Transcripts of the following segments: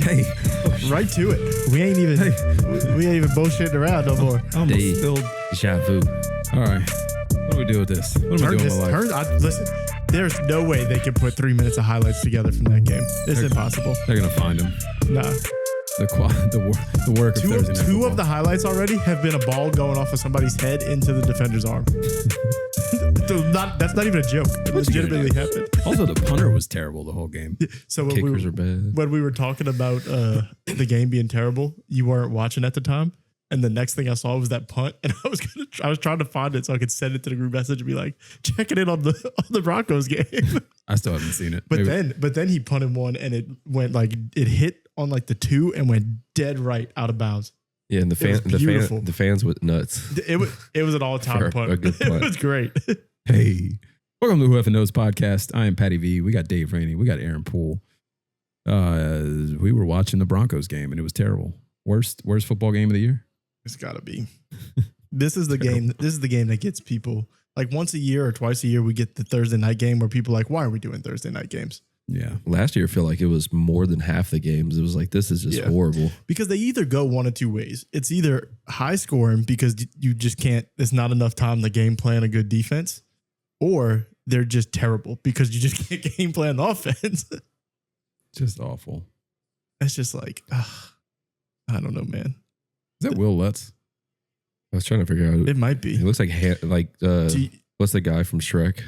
Hey, right to it. We ain't even bullshitting around no more. I almost spilled. Deja vu. All right. What do we do with this? What am I doing with my life? Listen, there's no way they can put 3 minutes of highlights together from that game. It's impossible. They're going to find them. Nah. The work of Thursday night Two football. of the highlights already have been a ball going off of somebody's head into the defender's arm. That's not even a joke. It legitimately happened. Also, the punter was terrible the whole game. So Kickers are bad. when we were talking about the game being terrible, you weren't watching at the time. And the next thing I saw was that punt, and I was trying to find it so I could send it to the group message and be like, checking in on the Broncos game. I still haven't seen it. But then he punted one, and it went it hit on like the 2 and went dead right out of bounds. Yeah, and the fans went nuts. It was an all-time punt. A good punt. It was great. Hey, welcome to Who F'n Kneauxs Podcast. I am Patty V. We got Dave Rainey. We got Aaron Poole. We were watching the Broncos game, and it was terrible. Worst football game of the year? It's got to be. This is the game. This is the game that gets people like once a year or twice a year. We get the Thursday night game where people are like, why are we doing Thursday night games? Yeah. Last year, I feel like it was more than half the games. It was like, this is just horrible. Because they either go one of two ways. It's either high scoring because you just can't, it's not enough time to game plan a good defense, or they're just terrible because you just can't game plan the offense. Just awful. It's just like, I don't know, man. Is that Will Lutz? I was trying to figure out. It might be. He looks like what's the guy from Shrek?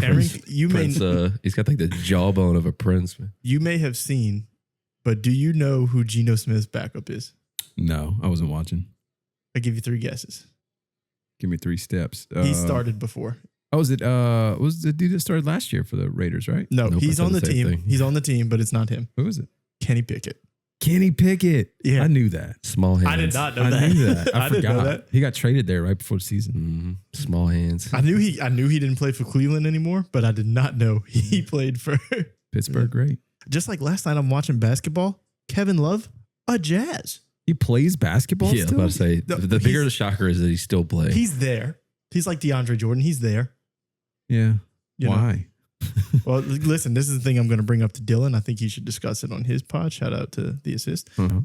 Aaron, he's got like the jawbone of a prince. Man. You may have seen, but do you know who Geno Smith's backup is? No, I wasn't watching. I give you 3 guesses. Give me 3 steps. He started before. Oh, was the dude that started last year for the Raiders, right? No, nope, he's on the team. He's on the team, but it's not him. Who is it? Kenny Pickett. Kenny Pickett. Yeah. I knew that. Small hands. I did not know that. I knew that. I didn't forgot. know that. He got traded there right before the season. Mm-hmm. Small hands. I knew he didn't play for Cleveland anymore, but I did not know he played for Pittsburgh. Great. Just like last night, I'm watching basketball. Kevin Love, a Jazz. He plays basketball Yeah, still? I was about to say, the bigger the shocker is that he still plays. He's there. He's like DeAndre Jordan. He's there. Yeah. You Why? know? Well, listen, this is the thing I'm going to bring up to Dylan. I think he should discuss it on his pod. Shout out to the assist. Uh-huh.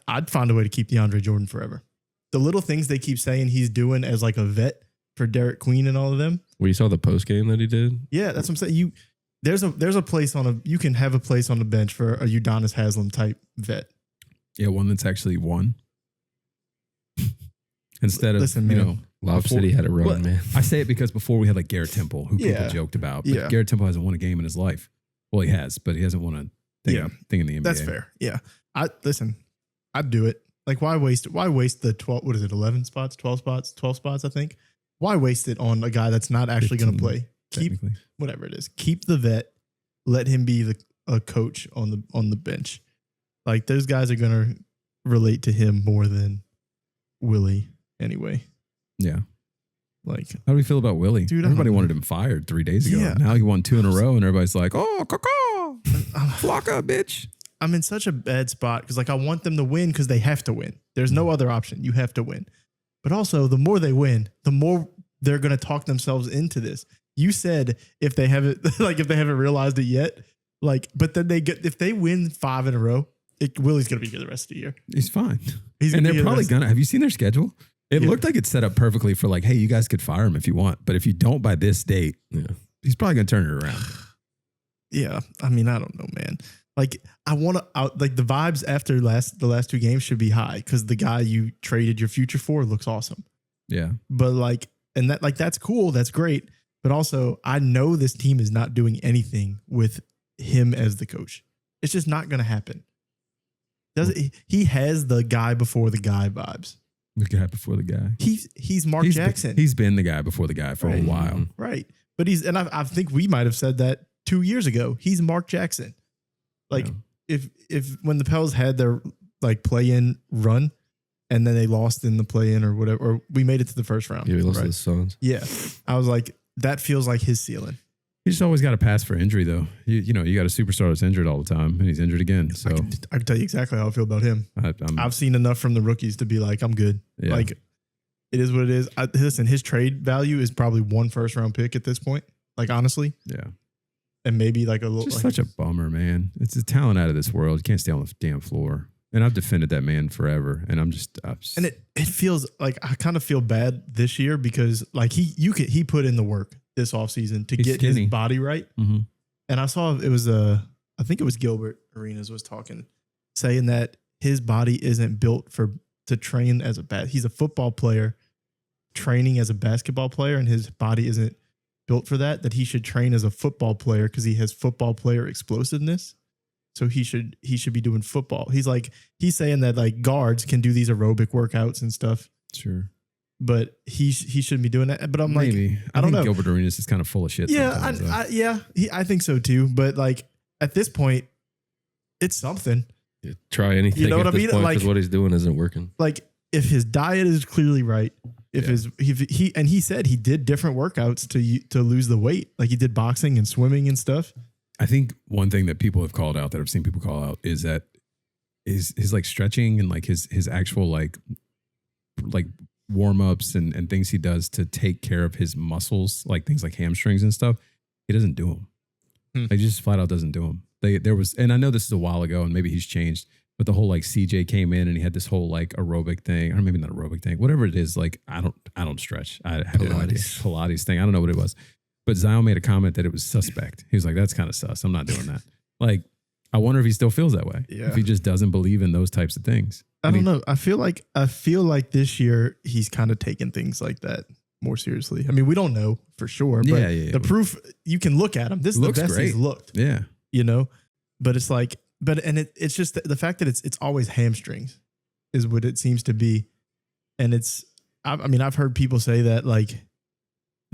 I'd find a way to keep DeAndre Jordan forever. The little things they keep saying he's doing as like a vet for Derek Queen and all of them. Well, you saw the post game that he did? Yeah, that's what I'm saying. There's a place you can have a place on the bench for a Udonis Haslem type vet. Yeah, one that's actually won. Instead of, listen, man, Lob City had a run, man. I say it because before we had like Garrett Temple, who people joked about. But Garrett Temple hasn't won a game in his life. Well, he has, but he hasn't won a thing in the NBA. That's fair. Yeah. I'd do it. Like, why waste the 12, what is it, 11 spots, 12 spots, I think. Why waste it on a guy that's not actually going to play? Keep whatever it is. Keep the vet. Let him be a coach on the bench. Like, those guys are going to relate to him more than Willie anyway. Yeah. Like, how do we feel about Willie? Dude, everybody wanted him fired 3 days ago. Yeah. Now he won 2 in a row, and everybody's like, "Oh, caw, flocka, bitch." I'm in such a bad spot because like I want them to win because they have to win. There's no other option. You have to win. But also, the more they win, the more they're going to talk themselves into this. You said if they haven't realized it yet, like, but then if they win 5 in a row, Willie's going to be here the rest of the year. He's fine. And they're probably going to. Have you seen their schedule? It looked like it's set up perfectly for like, hey, you guys could fire him if you want. But if you don't by this date, he's probably going to turn it around. Yeah. I mean, I don't know, man. Like, I want to like the vibes after the last 2 games should be high because the guy you traded your future for looks awesome. Yeah. But like, and that like, that's cool. That's great. But also, I know this team is not doing anything with him as the coach. It's just not going to happen. He has the guy before the guy vibes. The guy before the guy. He's Mark Jackson. He's been the guy before the guy for a while. Right. But I think we might have said that 2 years ago. He's Mark Jackson. Like if when the Pels had their like play-in run and then they lost in the play-in or whatever, or we made it to the first round. Yeah, we lost to the Suns. Yeah. I was like, that feels like his ceiling. He just always got to pass for injury, though. You got a superstar that's injured all the time, and he's injured again. So I can tell you exactly how I feel about him. I've seen enough from the rookies to be like, I'm good. Yeah. Like, it is what it is. Listen, his trade value is probably 1 first-round pick at this point. Like, honestly. Yeah. and maybe like a little. Just like, such a bummer, man. It's a talent out of this world. You can't stay on the damn floor. And I've defended that man forever. And I'm just and it feels like I kind of feel bad this year because like he put in the work this offseason to get his body right. Mm-hmm. And I saw it was I think it was Gilbert Arenas was talking, saying that his body isn't built to train as he's a football player training as a basketball player, and his body isn't built for that he should train as a football player because he has football player explosiveness. So he should be doing football. He's saying that like guards can do these aerobic workouts and stuff. Sure. But he shouldn't be doing that. But I'm Maybe. like, I don't know. Gilbert Arenas is kind of full of shit. Yeah, I think so too. But like at this point, it's something. Yeah, try anything. You know what I mean? Point, like what he's doing isn't working. Like if his diet is clearly right, he said he did different workouts to lose the weight. Like he did boxing and swimming and stuff. I think one thing that people have called out, that I've seen people call out, is that his like stretching and like his actual like warm ups and things he does to take care of his muscles, like things like hamstrings and stuff. He doesn't do them. Like just flat out doesn't do them. There was, and I know this is a while ago, and maybe he's changed, but the whole like CJ came in and he had this whole like aerobic thing, or maybe not aerobic thing, whatever it is. Like I don't stretch. I have no idea. Pilates thing. I don't know what it was. But Zion made a comment that it was suspect. He was like, that's kind of sus. I'm not doing that. Like, I wonder if he still feels that way. Yeah. If he just doesn't believe in those types of things. I don't know. I feel like this year he's kind of taken things like that more seriously. I mean, we don't know for sure, but the proof, you can look at him. This is the best he's looked. Yeah. You know? But it's like, it's just the fact that it's always hamstrings is what it seems to be. And I've heard people say that like,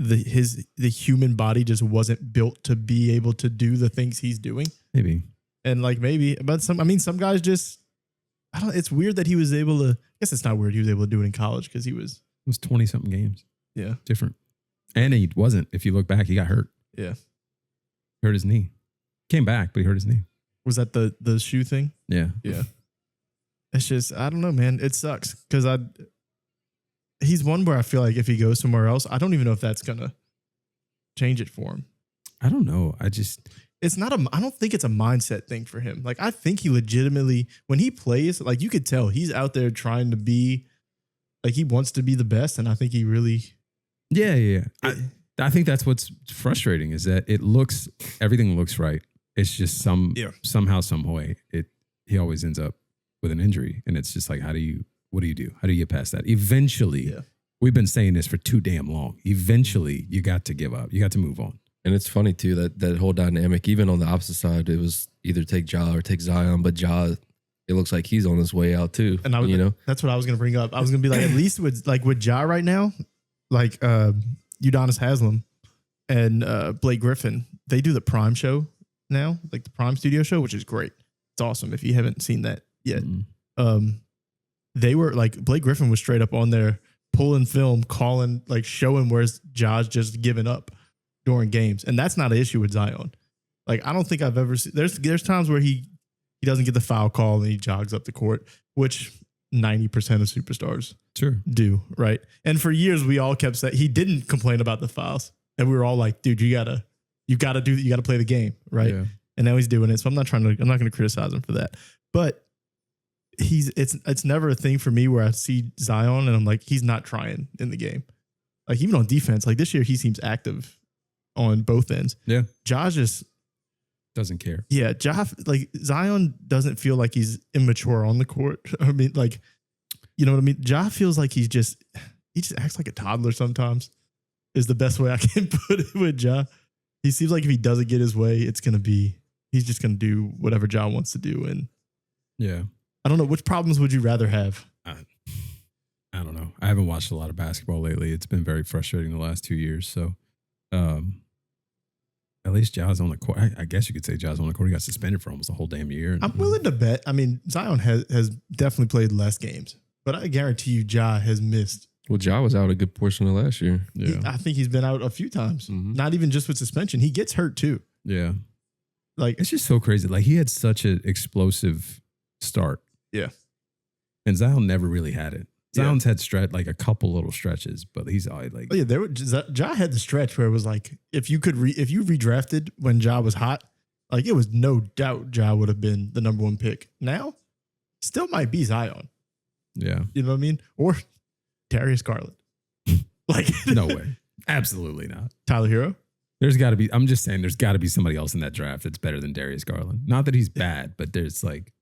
the human body just wasn't built to be able to do the things he's doing. Maybe. And like but some guys just, it's weird that he was able to, I guess it's not weird he was able to do it in college because it was 20 something games. Yeah. Different. And he wasn't. If you look back, he got hurt. Yeah. Hurt his knee. Came back, but he hurt his knee. Was that the shoe thing? Yeah. Yeah. It's just, I don't know, man. It sucks because he's one where I feel like if he goes somewhere else, I don't even know if that's going to change it for him. I don't know. I don't think it's a mindset thing for him. Like, I think he legitimately, when he plays, like you could tell he's out there trying to be, like he wants to be the best. And I think he really. Yeah. I think that's what's frustrating is that everything looks right. It's just somehow, some way, he always ends up with an injury. And it's just like, what do you do? How do you get past that? Eventually, we've been saying this for too damn long. Eventually, you got to give up. You got to move on. And it's funny, too, that whole dynamic, even on the opposite side, it was either take Ja or take Zion. But Ja, it looks like he's on his way out, too. And that's what I was going to bring up. I was going to be like, at least with Ja right now, like Udonis Haslam and Blake Griffin, they do the Prime show now, like the Prime Studio show, which is great. It's awesome if you haven't seen that yet. Mm-hmm. They were like, Blake Griffin was straight up on there pulling film, calling, like showing where Ja's just given up during games. And that's not an issue with Zion. Like, I don't think I've ever seen, there's times where he doesn't get the foul call and he jogs up the court, which 90% of superstars do. Right. And for years we all kept saying he didn't complain about the fouls. And we were all like, dude, you gotta play the game. Right. Yeah. And now he's doing it. So I'm not going to criticize him for that, but it's never a thing for me where I see Zion and I'm like, he's not trying in the game. Like even on defense, like this year, he seems active on both ends. Yeah. Josh just doesn't care. Yeah. Like Zion doesn't feel like he's immature on the court. I mean, like, you know what I mean? Ja feels like he just acts like a toddler sometimes is the best way I can put it with Ja. He seems like if he doesn't get his way, he's just going to do whatever Ja wants to do. And yeah. I don't know. Which problems would you rather have? I don't know. I haven't watched a lot of basketball lately. It's been very frustrating the last 2 years. So, at least Ja's on the court. I guess you could say Ja's on the court. He got suspended for almost a whole damn year. I'm willing to bet. I mean, Zion has definitely played less games, but I guarantee you Ja has missed. Well, Ja was out a good portion of last year. Yeah. I think he's been out a few times. Mm-hmm. Not even just with suspension. He gets hurt too. Yeah. Like, it's just so crazy. Like he had such an explosive start. Yeah. And Zion never really had it. Zion's had like a couple little stretches, but he's always like. Oh yeah, Ja had the stretch where it was like if you redrafted when Ja was hot, like it was no doubt Ja would have been the number 1 pick. Now, still might be Zion. Yeah, you know what I mean, or Darius Garland. Like no way, absolutely not. Tyler Hero. There's got to be. I'm just saying, there's got to be somebody else in that draft that's better than Darius Garland. Not that he's bad, but there's like.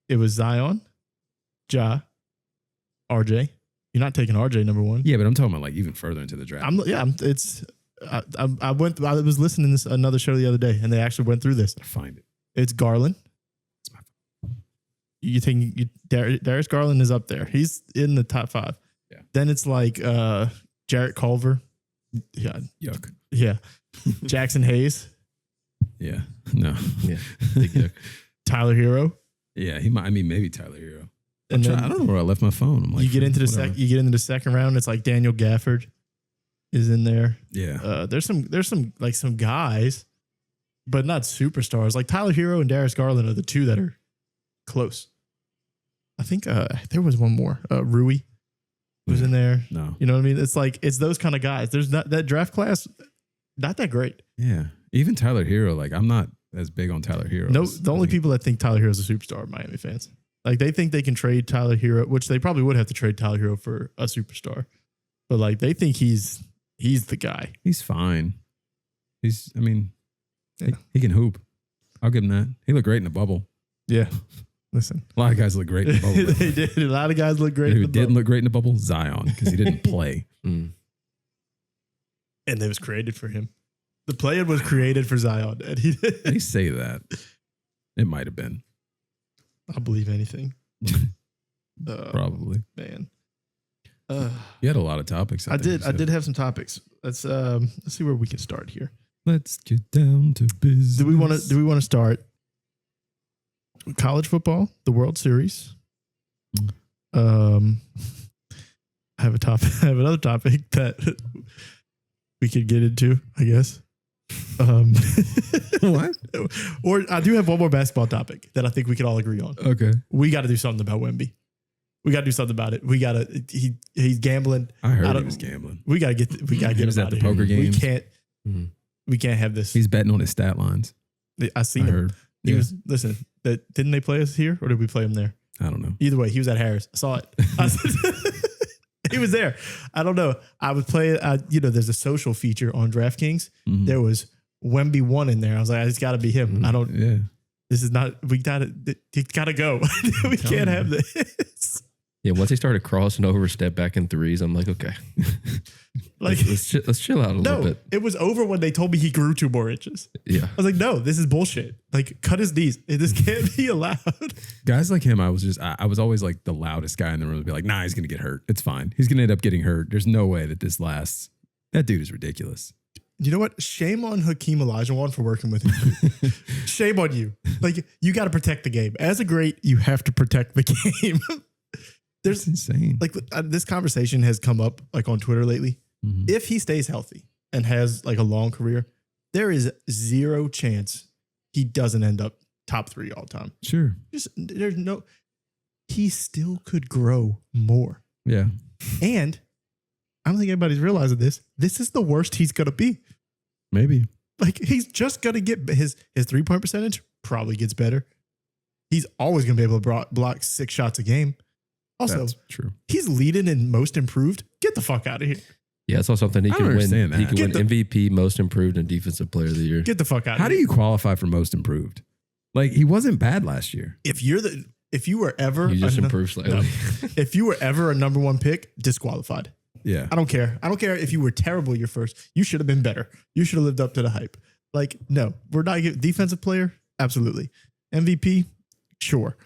It was Zion, Ja, RJ. You're not taking RJ number 1. Yeah, but I'm talking about like even further into the draft. I was listening to another show the other day, and they actually went through this. Find it. It's Garland. You think Darius Garland is up there? He's in the top 5. Yeah. Then it's like Jarrett Culver. Yeah. Yuck. Yeah. Jackson Hayes. Yeah. No. Yeah. Big yuck. Tyler Hero. Yeah, he might. I mean, maybe Tyler Hero. And then I don't know where I left my phone. I'm like, you get into the second round. It's like Daniel Gafford is in there. Yeah. There's some guys, but not superstars. Like Tyler Hero and Darius Garland are the 2 that are close. I think there was one more. Rui was in there. No. You know what I mean? It's like it's those kind of guys. There's not that draft class, not that great. Yeah. Even Tyler Hero, like I'm not as big on Tyler Hero. No, the only people that think Tyler Hero is a superstar are Miami fans. Like they think they can trade Tyler Hero, which they probably would have to trade Tyler Hero for a superstar. But like they think he's the guy. He's fine. He can hoop. I'll give him that. He looked great in the bubble. Yeah. Listen. A lot of guys look great in the bubble. They did. A lot of guys look great. Who didn't look great in the bubble? Zion, because he didn't play. And it was created for him. The play was created for Zion. And he did. They say that. It might have been. I'll believe anything. Probably. Man. You had a lot of topics. I did have some topics. Let's see where we can start here. Let's get down to business. Do we want to start college football, the World Series? I have a topic. I have another topic that we could get into, I guess. What? Or I do have one more basketball topic that I think we can all agree on. Okay. We got to do something about Wemby. We got to do something about it. We got to. He's gambling. I heard he was gambling. We got to get. We got to get him out of poker here. games. We can't have this. He's betting on his stat lines. I seen him. Heard. He Yeah. was. Listen, didn't they play us here or did we play him there? I don't know. Either way, he was at Harris. I saw it. He was there. I don't know. I was playing. There's a social feature on DraftKings. Mm-hmm. There was Wemby 1 in there. I was like, it's got to be him. I don't. Yeah. This is not. We got to. He got to go. We can't have this. Yeah, once he started crossing over, step back in threes, I'm like, okay, Like, let's chill out a little bit. It was over when they told me he grew 2 more inches. Yeah, I was like, no, this is bullshit. Like, cut his knees. This can't be allowed. Guys like him, I was always like the loudest guy in the room. Be like, nah, he's gonna get hurt. It's fine. He's gonna end up getting hurt. There's no way that this lasts. That dude is ridiculous. You know what? Shame on Hakeem Olajuwon for working with him. Shame on you. Like, you got to protect the game. As a great, you have to protect the game. That's insane. Like, this conversation has come up like on Twitter lately. Mm-hmm. If he stays healthy and has like a long career, there is 0 chance he doesn't end up top 3 all time. Sure. He still could grow more. Yeah. And I don't think anybody's realizing this. This is the worst he's going to be. Maybe. Like, he's just going to get his 3-point percentage probably gets better. He's always going to be able to block 6 shots a game. Also, that's true. He's leading in most improved. Get the fuck out of here. Yeah, I saw something he can win. That. He can win MVP, most improved, and defensive player of the year. Get the fuck out. How do you qualify for most improved? Like, he wasn't bad last year. If you were ever you just improved slightly. No. If you were ever a number 1 pick, disqualified. Yeah. I don't care. I don't care if you were terrible your first. You should have been better. You should have lived up to the hype. Like, no, we're not getting defensive player. Absolutely. MVP. Sure.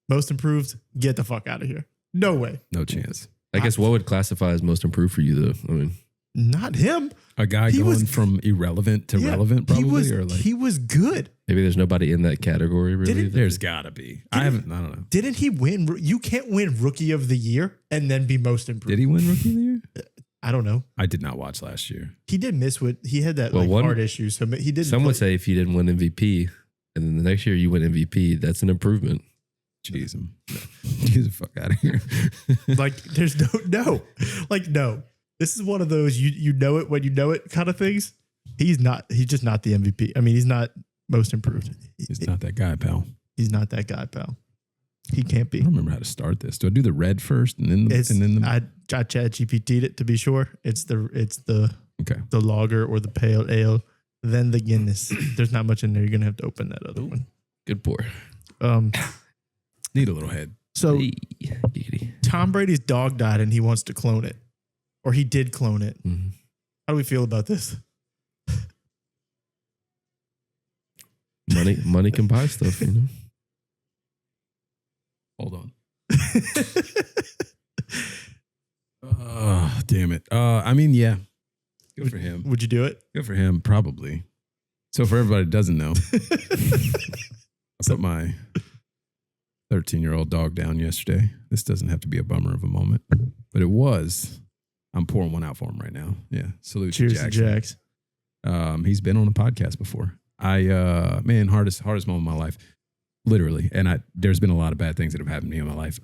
Most improved. Get the fuck out of here. No way. No chance. I guess what would classify as most improved for you, though? I mean, not him. A guy from irrelevant to relevant, probably. He was good. Maybe there's nobody in that category, really. There's gotta be. I don't know. Didn't he win? You can't win Rookie of the Year and then be most improved. Did he win Rookie of the Year? I don't know. I did not watch last year. He did miss he had that heart issue. So he did. Some would say if you didn't win MVP and then the next year you win MVP, that's an improvement. Jeez, get the fuck out of here. Like, there's no. This is one of those you know it when you know it kind of things. He's just not the MVP. I mean, he's not most improved. He's not that guy, pal. He's not that guy, pal. He can't be. I don't remember how to start this. Do I do the red first and then I chat GPT'd it to be sure. It's the lager or the pale ale, then the Guinness. There's not much in there. You're gonna have to open that other one. Good pour. Need a little head. So Hey. Tom Brady's dog died and he wants to clone it, or he did clone it. Mm-hmm. How do we feel about this? Money can buy stuff, you know. Hold on. Damn it. I mean, yeah. Good for him. Would you do it? Good for him, probably. So for everybody that doesn't know, I put my 13-year-old dog down yesterday. This doesn't have to be a bummer of a moment, but it was. I'm pouring one out for him right now. Yeah. Salute Cheers to to Jax. He's been on a podcast before. Hardest moment of my life. Literally. And there's been a lot of bad things that have happened to me in my life.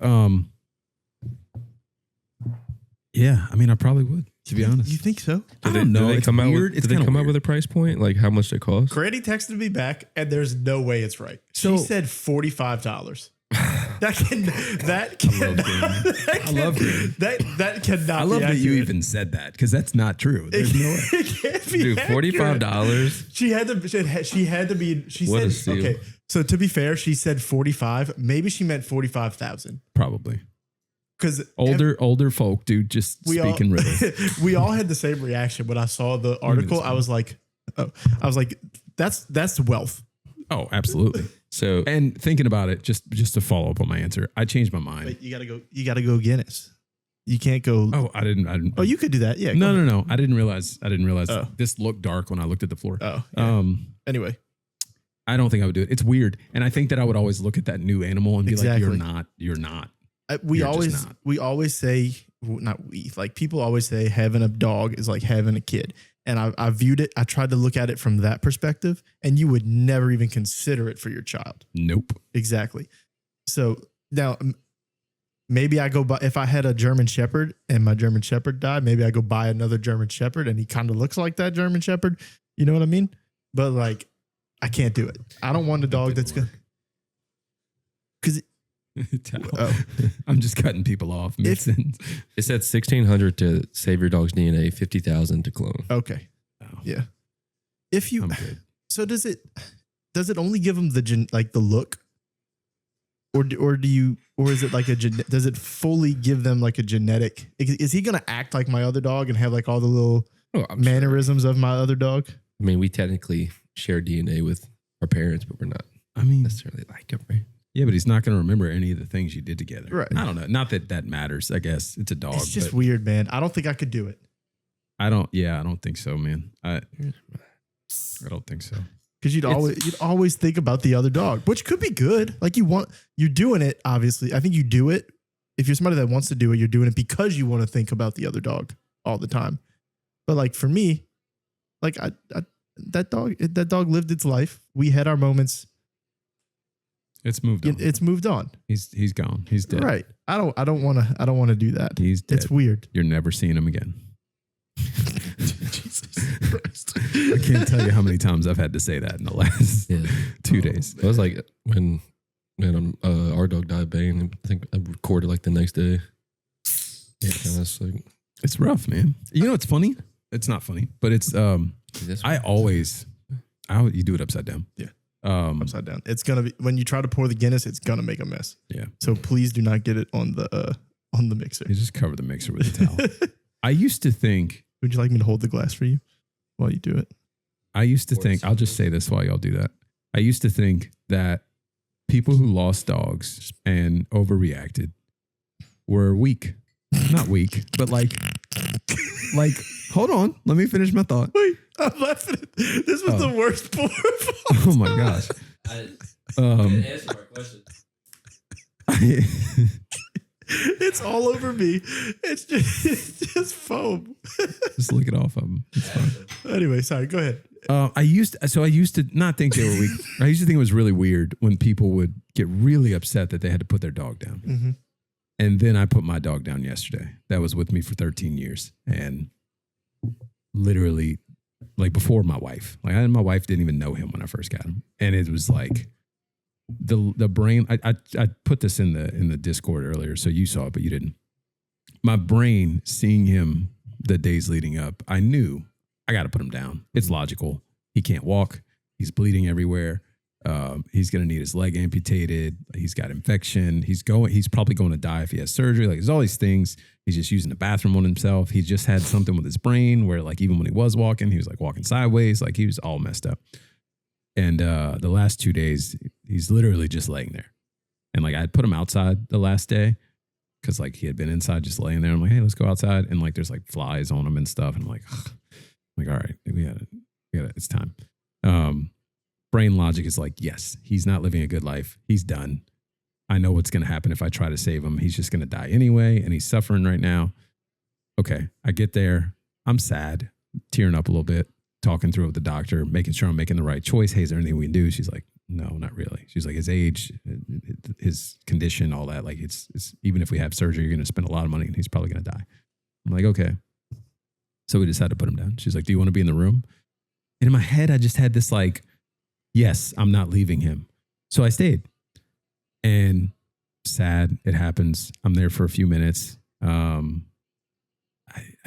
Yeah, I mean, I probably would, to be honest. You think so? I don't know. Did they come Weird. out with a price point? Like how much they cost? Granny texted me back, and there's no way it's right. So- She said $45. That I love Granny. That cannot. I love be that you accurate. even said that because that's not true. There's no way. It can't be Dude, accurate. $45. She had to be. She What a said steal. okay. So to be fair, she said 45. Maybe she meant 45,000 Probably. because Older folk, dude, just speaking riddles. we all had the same reaction when I saw the article. I was like, that's wealth. Oh, absolutely. So And thinking about it, just to follow up on my answer, I changed my mind. Wait, you gotta go Guinness. You can't go. Oh, I didn't. Oh, you could do that. Yeah. No. I didn't realize Oh. this looked dark when I looked at the floor. Oh. Yeah. Anyway, I don't think I would do it. It's weird. And I think that I would always look at that new animal and be Exactly. like, you're not. we You're just not. always say, not we, like people always say having a dog is like having a kid. And I viewed it, I tried to look at it from that perspective, and you would never even consider it for your child. Nope. Exactly. So now maybe I go buy, if I had a German Shepherd and my German Shepherd died, maybe I go buy another German Shepherd and he kind of looks like that German Shepherd. You know what I mean? But like, I can't do it. I don't want a dog that's good. Because I'm just cutting people off. Mid-sentence. it said $1,600 to save your dog's DNA, $50,000 to clone. okay. Oh, Yeah. If you, I'm good. so does it only give him the look? Or is it like does it fully give them like a genetic? Is he going to act like my other dog and have like all the little mannerisms of my other dog? I mean, we technically share DNA with our parents, but we're not necessarily like them, right? Yeah, but he's not going to remember any of the things you did together. Right. I don't know. Not that matters, I guess. It's a dog. It's just but weird, man. I don't think I could do it. I don't think so, man. I don't think so. Because you'd always think about the other dog, which could be good. Like you're doing it, obviously. I think you do it. If you're somebody that wants to do it, you're doing it because you want to think about the other dog all the time. But like for me, like that dog lived its life. We had our moments. It's moved on. It's moved on. He's gone. He's dead. Right. I don't want to do that. He's dead. It's weird. You're never seeing him again. Jesus Christ. I can't tell you how many times I've had to say that in the last 2 days. It was like when our dog died, Bane. I think I recorded like the next day. Yeah, that's like It's rough, man. You know, it's funny. It's not funny, but it's you do it upside down. Yeah. Upside down. It's gonna be when you try to pour the Guinness, it's gonna make a mess. Yeah. So please do not get it on the mixer. You just cover the mixer with a towel. I used to think. Would you like me to hold the glass for you while you do it? I'll just say this while y'all do that. I used to think that people who lost dogs and overreacted were weak. Not weak, but like, hold on. Let me finish my thought. Wait, I'm laughing. This was the worst pour of all Oh my gosh. I didn't answer my question. It's all over me. It's just foam. Just lick it off of them. It's fine. Anyway, sorry. Go ahead. I used to not think they were weak. I used to think it was really weird when people would get really upset that they had to put their dog down. Mm-hmm. And then I put my dog down yesterday. That was with me for 13 years. And literally, like before my wife, my wife didn't even know him when I first got him. And it was like the brain, I put this in the Discord earlier, so you saw it, but you didn't. My brain seeing him the days leading up, I knew I got to put him down. It's logical. He can't walk. He's bleeding everywhere. He's going to need his leg amputated. He's got infection. He's probably going to die if he has surgery. Like there's all these things. He's just using the bathroom on himself. He just had something with his brain where like, even when he was walking, he was like walking sideways. Like he was all messed up. And, the last 2 days, he's literally just laying there. And like, I had put him outside the last day because like he had been inside just laying there. I'm like, hey, let's go outside. And like, there's like flies on him and stuff. And I'm like, ugh. I'm like, all right, we got it. It's time. Brain logic is like, yes, he's not living a good life. He's done. I know what's going to happen if I try to save him. He's just going to die anyway. And he's suffering right now. Okay. I get there. I'm sad, tearing up a little bit, talking through it with the doctor, making sure I'm making the right choice. Hey, is there anything we can do? She's like, no, not really. She's like, his age, his condition, all that. Like it's even if we have surgery, you're going to spend a lot of money and he's probably going to die. I'm like, okay. So we decided to put him down. She's like, do you want to be in the room? And in my head, I just had this like, yes, I'm not leaving him. So I stayed. And sad, it happens. I'm there for a few minutes. I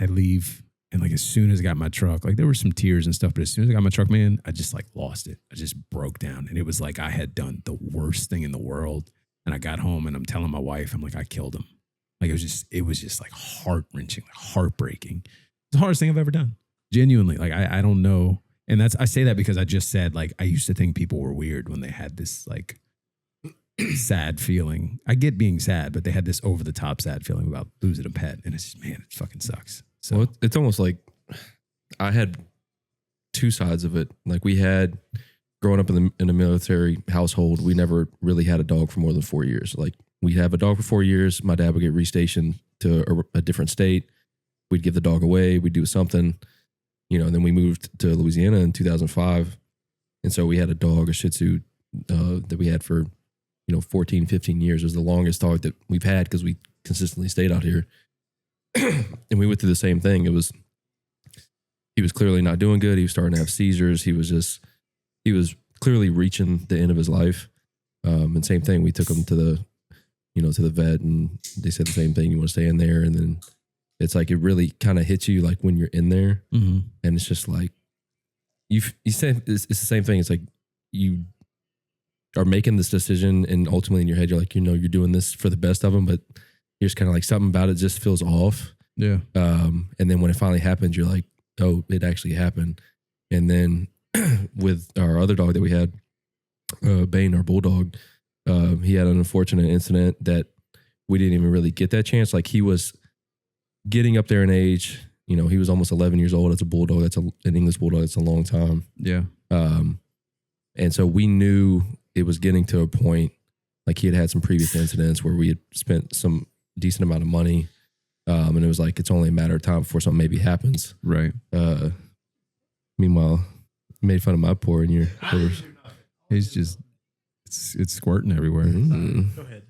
leave. And like as soon as I got my truck, like there were some tears and stuff, but as soon as I got my truck, man, I just like lost it. I just broke down. And it was like I had done the worst thing in the world. And I got home and I'm telling my wife, I'm like, I killed him. Like it was just like heart-wrenching, heartbreaking. It's the hardest thing I've ever done. Genuinely. Like I don't know. And I say that because I just said, like, I used to think people were weird when they had this like sad feeling. I get being sad, but they had this over the top sad feeling about losing a pet. And it's just, man, it fucking sucks. So well, it's almost like I had two sides of it. Like we had growing up in a military household, we never really had a dog for more than 4 years. Like we'd have a dog for 4 years. My dad would get restationed to a different state. We'd give the dog away. We'd do something, and then we moved to Louisiana in 2005. And so we had a dog, a Shih Tzu, that we had for, 14, 15 years. It was the longest dog that we've had because we consistently stayed out here. And we went through the same thing. He was clearly not doing good. He was starting to have seizures. He was clearly reaching the end of his life. And same thing. We took him to the vet, and they said the same thing. You want to stay in there. And then it's like, it really kind of hits you like when you're in there. Mm-hmm. And it's just like, you say it's the same thing. It's like you are making this decision, and ultimately in your head, you're like, you're doing this for the best of them, but you're just kind of like, something about it just feels off. Yeah. And then when it finally happens, you're like, oh, it actually happened. And then with our other dog that we had, Bane, our bulldog, he had an unfortunate incident that we didn't even really get that chance. Like he was getting up there in age, he was almost 11 years old. That's a bulldog. That's an English bulldog. That's a long time. Yeah. And so we knew it was getting to a point, like he had some previous incidents where we had spent some decent amount of money. And it was like, it's only a matter of time before something maybe happens. Right. Meanwhile, you made fun of my pour in your Hooters. He's just, it's squirting everywhere. Mm-hmm. Go ahead.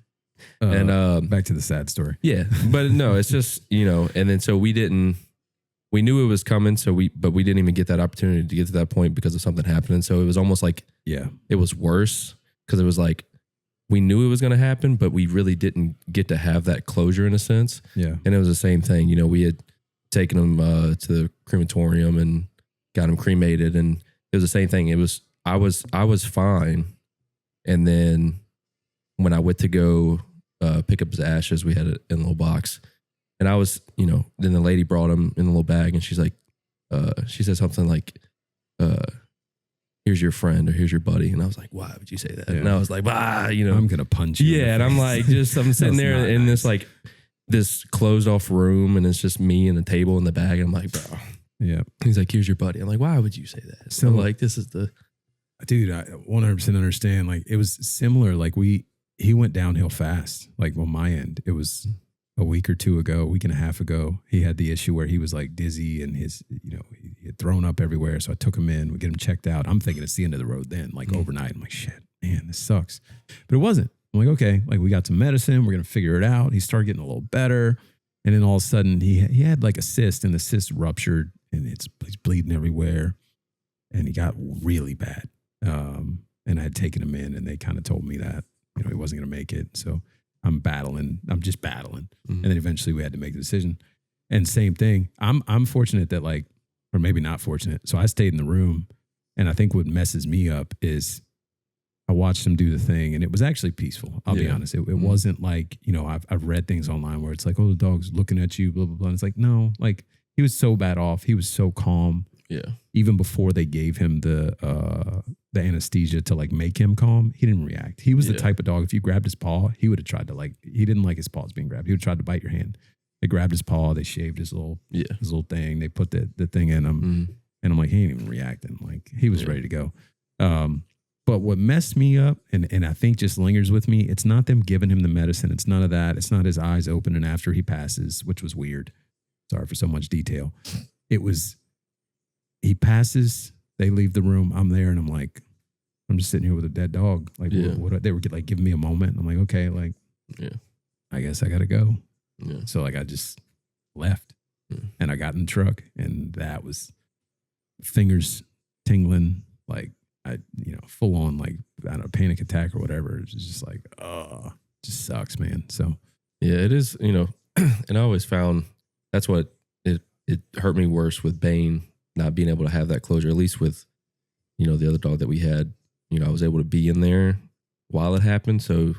And back to the sad story. Yeah. But no, it's just, and then so we knew it was coming. But we didn't even get that opportunity to get to that point because of something happening. So it was almost like, it was worse because it was like, we knew it was going to happen, but we really didn't get to have that closure in a sense. Yeah. And it was the same thing. We had taken him to the crematorium and got him cremated, and it was the same thing. It was, I was fine. And then when I went to go pick up his ashes, we had it in a little box, and I was, then the lady brought him in a little bag, and she's like, she said something like, here's your friend, or here's your buddy. And I was like, why would you say that? Yeah. And I was like, I'm going to punch you. Yeah. And I'm like, I'm sitting there in this, like this closed off room, and it's just me and a table and the bag. And I'm like, bro. Yeah. He's like, here's your buddy. I'm like, why would you say that? So I'm like, this is the. Dude, I 100% understand. Like it was similar. Like he went downhill fast. Like on my end, it was a week and a half ago, he had the issue where he was like dizzy and his, he had thrown up everywhere. So I took him in, we get him checked out. I'm thinking it's the end of the road then, like overnight. I'm like, shit, man, this sucks. But it wasn't. I'm like, okay, like we got some medicine. We're going to figure it out. He started getting a little better. And then all of a sudden he had like a cyst, and the cyst ruptured, and he's bleeding everywhere. And he got really bad. And I had taken him in, and they kind of told me that, he wasn't going to make it. So I'm just battling. And then eventually we had to make the decision. And same thing. I'm fortunate that or maybe not fortunate. So I stayed in the room, and I think what messes me up is I watched him do the thing, and it was actually peaceful. I'll be honest. It wasn't like, I've read things online where it's like, oh, the dog's looking at you, blah, blah, blah. And it's like, no, like he was so bad off. He was so calm. Yeah. Even before they gave him the anesthesia to like make him calm, he didn't react. He was the type of dog, if you grabbed his paw, he would have tried to he didn't like his paws being grabbed. He would try to bite your hand. They grabbed his paw, they shaved his little thing, they put the thing in him. And I'm like, he ain't even reacting. Like he was ready to go. But what messed me up, and I think just lingers with me, it's not them giving him the medicine. It's none of that. It's not his eyes opening after he passes, which was weird. Sorry for so much detail. It was, he passes, they leave the room, I'm there, and I'm like, I'm just sitting here with a dead dog. Like, what they were like giving me a moment. I'm like, okay, like, I guess I got to go. Yeah. So like I just left, and I got in the truck, and that was fingers tingling, like I, full on like, I don't know, panic attack or whatever. It's just like, it just sucks, man. So yeah, it is, and I always found that's what it hurt me worse with Bane not being able to have that closure, at least with, the other dog that we had. I was able to be in there while it happened. So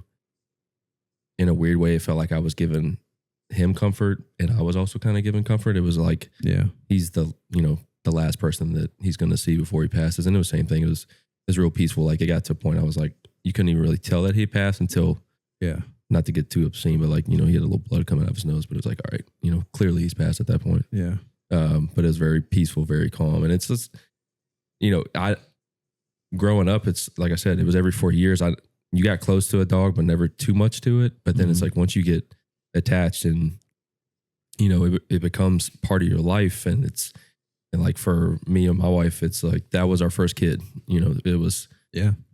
in a weird way, it felt like I was giving him comfort, and I was also kind of giving comfort. It was like, he's the last person that he's going to see before he passes. And it was the same thing. It was real peaceful. Like it got to a point I was like, you couldn't even really tell that he passed until, not to get too obscene, but like, he had a little blood coming out of his nose, but it was like, all right, clearly he's passed at that point. Yeah. But it was very peaceful, very calm. And it's just, growing up, it's like I said, it was every 4 years. You got close to a dog, but never too much to it. But then it's like, once you get attached and, it becomes part of your life, and like for me and my wife, it's like, that was our first kid. It was,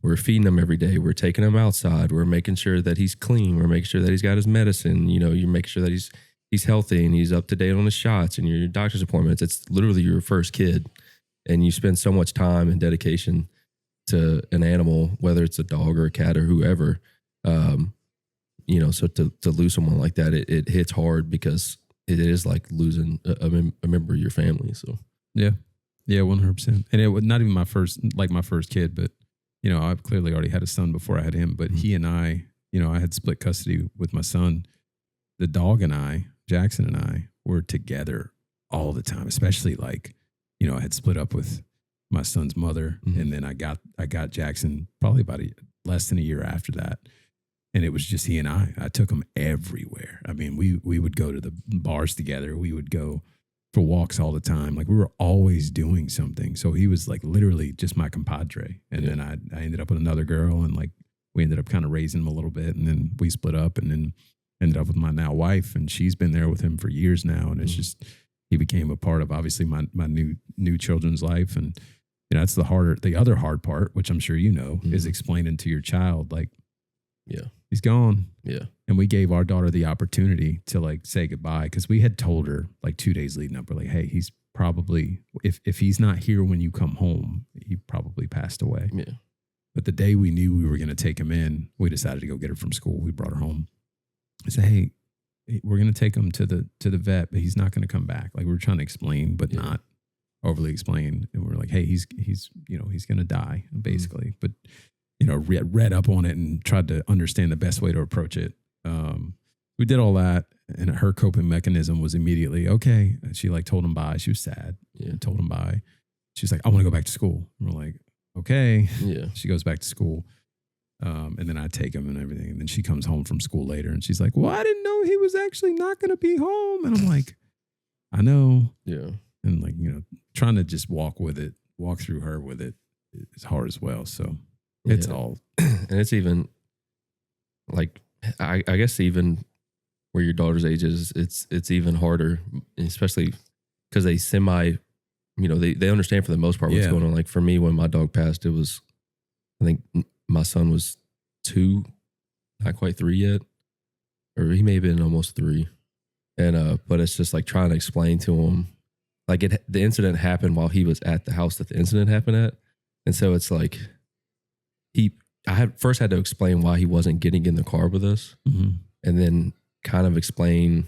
we're feeding him every day. We're taking him outside. We're making sure that he's clean. We're making sure that he's got his medicine. You make sure that he's healthy and he's up to date on his shots and your doctor's appointments. It's literally your first kid, and you spend so much time and dedication to an animal, whether it's a dog or a cat or whoever. So to lose someone like that, it hits hard, because it is like losing a member of your family. So yeah, 100%. And it was not even my first kid, but I've clearly already had a son before I had him. But he and I, I had split custody with my son. The dog and I, Jackson and I, were together all the time. Especially like, I had split up with my son's mother, and then I got Jackson probably about less than a year after that. And it was just he and I took him everywhere. I mean, we would go to the bars together. We would go for walks all the time. Like we were always doing something. So he was like literally just my compadre. And then I ended up with another girl, and like we ended up kind of raising him a little bit, and then we split up, and then ended up with my now wife, and she's been there with him for years now. And it's just, he became a part of obviously my new children's life. And that's the other hard part, which I'm sure is explaining to your child, like, he's gone. Yeah. And we gave our daughter the opportunity to like say goodbye, because we had told her like 2 days leading up, we're like, hey, he's probably, if he's not here when you come home, he probably passed away. Yeah. But the day we knew we were going to take him in, we decided to go get her from school. We brought her home. I said, hey, we're going to take him to the vet, but he's not going to come back. Like we were trying to explain, but not overly explain. And we're like, hey, he's going to die basically. But read up on it and tried to understand the best way to approach it. We did all that, and her coping mechanism was immediately, okay. She like told him bye. She was sad. Yeah. Told him bye. She's like, I want to go back to school. And we're like, okay. Yeah. She goes back to school. And then I take him and everything. And then she comes home from school later, and she's like, well, I didn't know he was actually not going to be home. And I'm like, I know. Yeah. And like, trying to just walk through her with it is hard as well. So it's all. And it's even like, I guess even where your daughter's age is, it's even harder, especially because they they understand for the most part what's going on. Like for me, when my dog passed, it was, I think my son was 2, not quite 3 yet, or he may have been almost 3. And but it's just like trying to explain to him, like the incident happened while he was at the house that the incident happened at, and so it's like I had to explain why he wasn't getting in the car with us, and then kind of explain.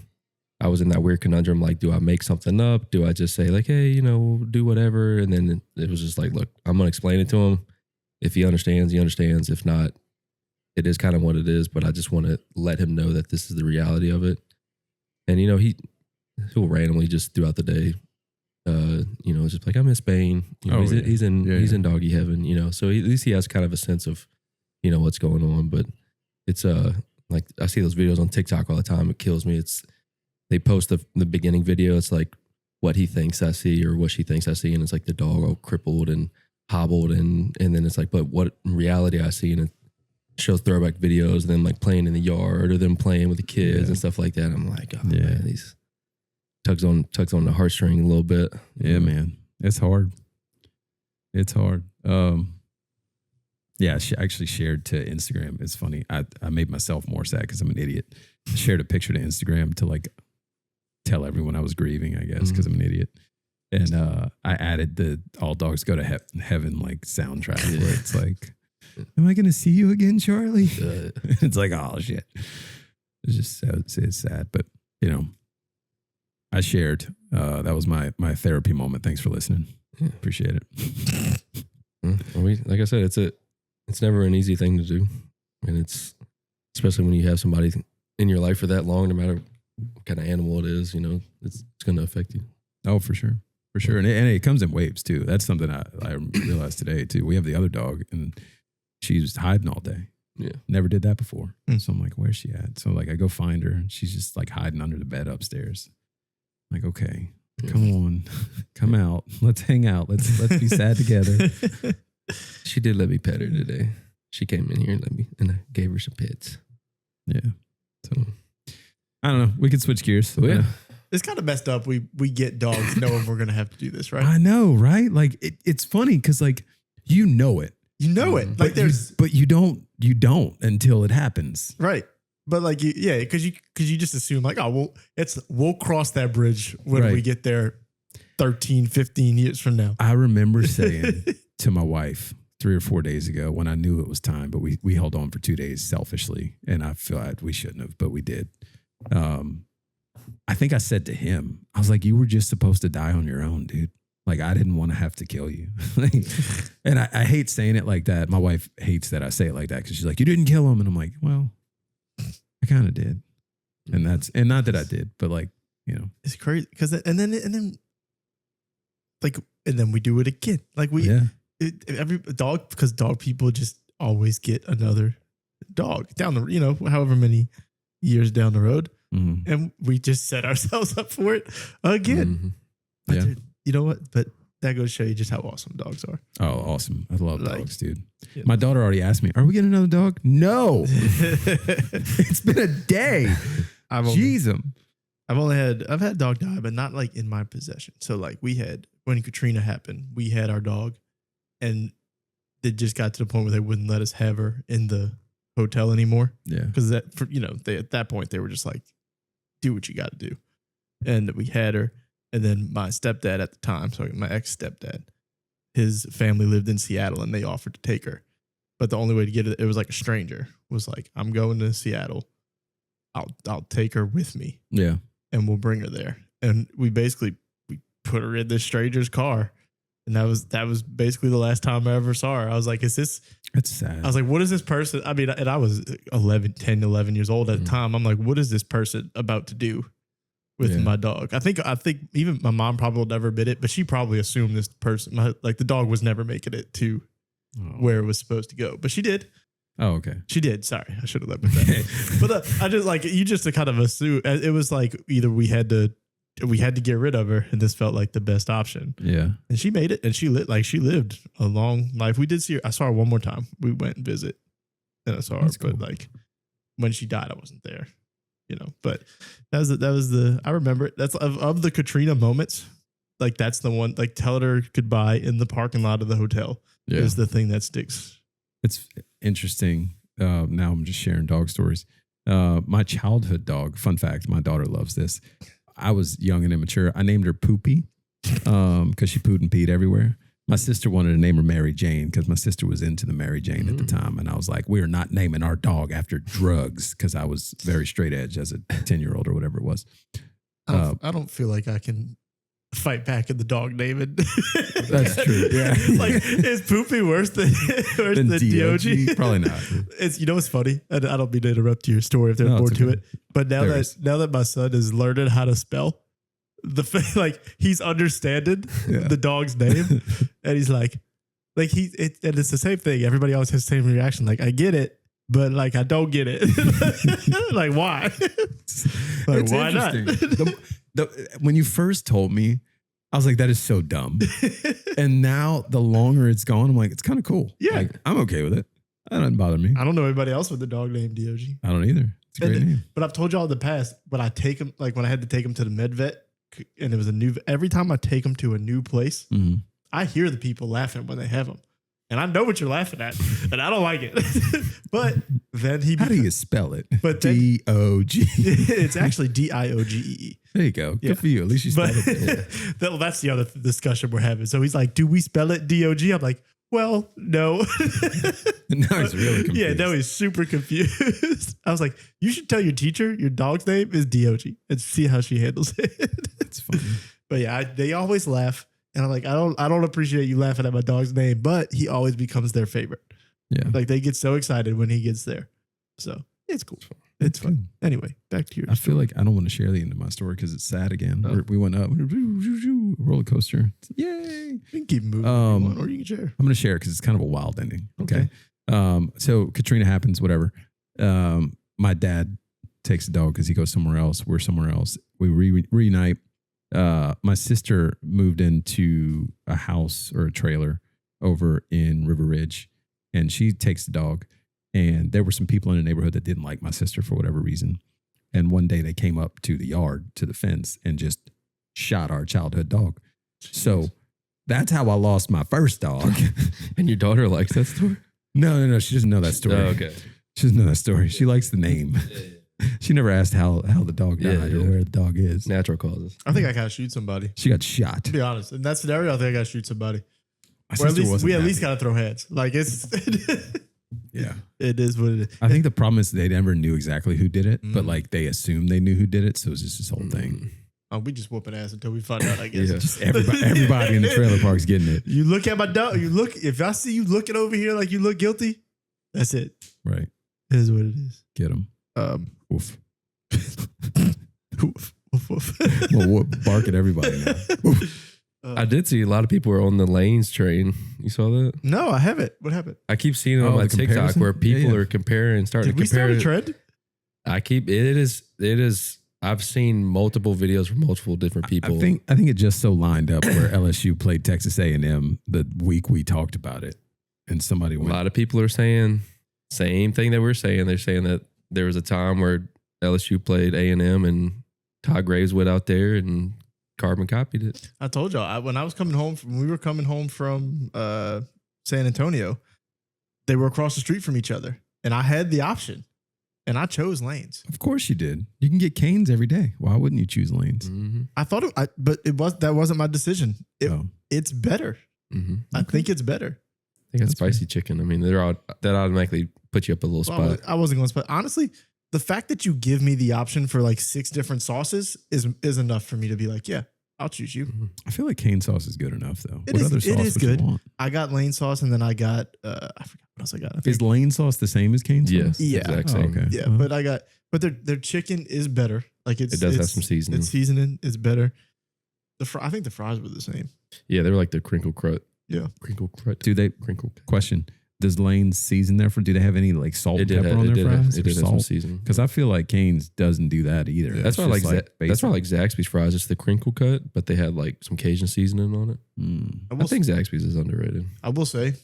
I was in that weird conundrum, like, do I make something up? Do I just say like, hey, do whatever? And then it was just like, look, I'm going to explain it to him. If he understands, he understands. If not, it is kind of what it is, but I just want to let him know that this is the reality of it. And, he'll randomly just throughout the day, just like, I miss Bane. He's in doggy heaven, so at least he has kind of a sense of, what's going on. But it's like, I see those videos on TikTok all the time. It kills me. They post the beginning video. It's like what he thinks I see or what she thinks I see. And it's like the dog all crippled and hobbled. And then it's like, but what in reality I see. And it shows throwback videos of them like playing in the yard or them playing with the kids and stuff like that. I'm like, oh man, these tugs on the heartstring a little bit. Yeah, man. It's hard. It's hard. Yeah, I actually shared to Instagram. It's funny. I made myself more sad because I'm an idiot. I shared a picture to Instagram to like tell everyone I was grieving, I guess, because I'm an idiot. And I added the All Dogs Go to Heaven like soundtrack where it's like, am I going to see you again, Charlie? It's like, oh shit. It's just it's sad. But, I shared. That was my therapy moment. Thanks for listening. Appreciate it. Like I said, it's never an easy thing to do. And it's, especially when you have somebody in your life for that long, no matter what kind of animal it is, it's going to affect you. Oh, for sure. For sure. And it comes in waves too. That's something I realized today too. We have the other dog and she's hiding all day. Yeah. Never did that before. So I'm like, where's she at? So like I go find her and she's just like hiding under the bed upstairs. I'm like, okay, come on, come out. Let's hang out. Let's be sad together. She did let me pet her today. She came in here and I gave her some pets. Yeah. So I don't know. We could switch gears. Oh, yeah. It's kind of messed up. We get dogs knowing we're going to have to do this, right? I know, right? Like it's funny because like, you know it. You know it. Like but you don't until it happens. Right. But like, because you just assume like, oh, we'll cross that bridge when we get there 13, 15 years from now. I remember saying to my wife 3 or 4 days ago when I knew it was time, but we held on for 2 days selfishly. And I feel like we shouldn't have, but we did. I think I said to him, I was like, you were just supposed to die on your own, dude. Like, I didn't want to have to kill you. And I hate saying it like that. My wife hates that I say it like that because she's like, you didn't kill him. And I'm like, well, I kind of did. And not that I did, but like, it's crazy. And then we do it again. Like every dog, because dog people just always get another dog down the, however many years down the road. Mm-hmm. And we just set ourselves up for it again. Mm-hmm. Yeah. Dude, you know what? But that goes to show you just how awesome dogs are. Oh, awesome. I love dogs, dude. Yeah. My daughter already asked me, are we getting another dog? No. It's been a day. I've had dog die, but not like in my possession. So like when Katrina happened, we had our dog and it just got to the point where they wouldn't let us have her in the hotel anymore. Yeah. Because at that point they were just like, do what you got to do. And we had her. And then my stepdad at the time, so my ex-stepdad, his family lived in Seattle and they offered to take her. But the only way to get it was like a stranger was like, I'm going to Seattle. I'll take her with me. Yeah. And we'll bring her there. And we put her in this stranger's car. And that was basically the last time I ever saw her. I was like, that's sad. I was like, what is this person? I mean, and I was 10, 11 years old at the time. I'm like, what is this person about to do with my dog? I think even my mom probably will never admit it, but she probably assumed this person, the dog was never making it to where it was supposed to go. But she did. Oh, okay. She did. Sorry. I should have led with that. But I just like, you just to kind of assume it was like either we had to get rid of her and this felt like the best option. Yeah. And she made it and she lived a long life. We did see her. I saw her one more time. We went and visit and I saw her, but like when she died, I wasn't there. But that was the I remember it. That's of the Katrina moments. Like that's the one. Like telling her goodbye in the parking lot of the hotel is the thing that sticks. It's interesting. Now I'm just sharing dog stories. My childhood dog. Fun fact: my daughter loves this. I was young and immature. I named her Poopy because she pooed and peed everywhere. My sister wanted to name her Mary Jane because my sister was into the Mary Jane at the time. And I was like, we are not naming our dog after drugs because I was very straight edge as a 10-year-old or whatever it was. I don't feel like I can fight back in the dog naming. That's true. Yeah. Like, is Poopy worse than DOG? Probably not. It's, what's funny? I don't mean to interrupt your story if they're bored to it. But now that my son is learning how to spell, he's understanding the dog's name, and he's like and it's the same thing. Everybody always has the same reaction. Like, I get it, but like I don't get it. Like, why? Like, it's why not? When you first told me, I was like, that is so dumb. And now the longer it's gone, I'm like, it's kind of cool. Yeah, like, I'm okay with it. That doesn't bother me. I don't know anybody else with the dog named DOG. I don't either. It's a great name. But I've told y'all in the past, when I take him, like when I had to take him to the med vet, and it was every time I take them to a new place, I hear the people laughing when they have them. And I know what you're laughing at, and I don't like it. But then how do you spell it? But D-O-G. It's actually D-I-O-G-E. There you go. Good for you. At least you spelled it. That's the other discussion we're having. So he's like, do we spell it D-O-G? I'm like, well, no. Now he's really confused. Yeah, now he's super confused. I was like, you should tell your teacher your dog's name is DOG and see how she handles it. That's funny. But yeah, they always laugh. And I'm like, I don't appreciate you laughing at my dog's name, but he always becomes their favorite. Yeah. Like they get so excited when he gets there. So it's cool. It's fun. Anyway, back to your I feel like I don't want to share the end of my story because it's sad again. We went up, roller coaster. Yay. You can keep moving or you can share. I'm going to share it because it's kind of a wild ending. Okay. So Katrina happens, whatever. My dad takes a dog because he goes somewhere else. We're somewhere else. We reunite. My sister moved into a house or a trailer over in River Ridge, and she takes the dog. And there were some people in the neighborhood that didn't like my sister for whatever reason. And one day they came up to the yard, to the fence, and just shot our childhood dog. So that's how I lost my first dog. And your daughter likes that story? No. She doesn't know that story. Oh, okay. She doesn't know that story. She likes the name. She never asked how the dog died or where the dog is. Natural causes. I think I gotta shoot somebody. She got shot. To be honest, in that scenario, I think I gotta shoot somebody. Or at least gotta throw heads. Like it's yeah, it is what it is. I think the problem is they never knew exactly who did it, but like they assumed they knew who did it, so it was just this whole thing. Oh, we just whooping ass until we find out. I guess just everybody in the trailer park's getting it. You look at my dog. If I see you looking over here like you look guilty, that's it. Right. It is what it is. Get him. Oof. Oof. Oof. Well, bark at everybody now. I did see a lot of people were on the lanes train. You saw that? No, I haven't. What happened? I keep seeing it on my TikTok comparison? Where people are comparing, starting to compare. Did we start a trend? It is. I've seen multiple videos from multiple different people. I think it just so lined up where LSU played Texas A&M the week we talked about it, and somebody went. A lot of people are saying same thing that we're saying. They're saying that there was a time where LSU played A&M and Todd Graves went out there and carbon copied it. I told y'all when we were coming home from San Antonio, they were across the street from each other, and I had the option, and I chose lanes. Of course you did. You can get canes every day. Why wouldn't you choose lanes? Mm-hmm. I thought, but that wasn't my decision. It's better. Mm-hmm. I think it's better. I think that's spicy chicken. I mean, that automatically puts you up a little spot. I wasn't going to spot. Honestly, the fact that you give me the option for like 6 different sauces is enough for me to be like, yeah, I'll choose you. Mm-hmm. I feel like cane sauce is good enough though. It is good. I got lane sauce and then I got I forgot what else I got. Is lane sauce the same as cane sauce? Yes. Yeah. Exact same. Okay. Yeah, but their chicken is better. Like it does have some seasoning. Its seasoning is better. I think the fries were the same. Yeah, they were like the crinkle crut. Yeah. Crinkle crut. Question. Does Lane's season there do they have any like salt and pepper on their fries? It did have some seasoning. Because I feel like Cane's doesn't do that either. Yeah. That's why I like Zaxby's fries. It's the crinkle cut, but they had like some Cajun seasoning on it. I think Zaxby's is underrated. I will say,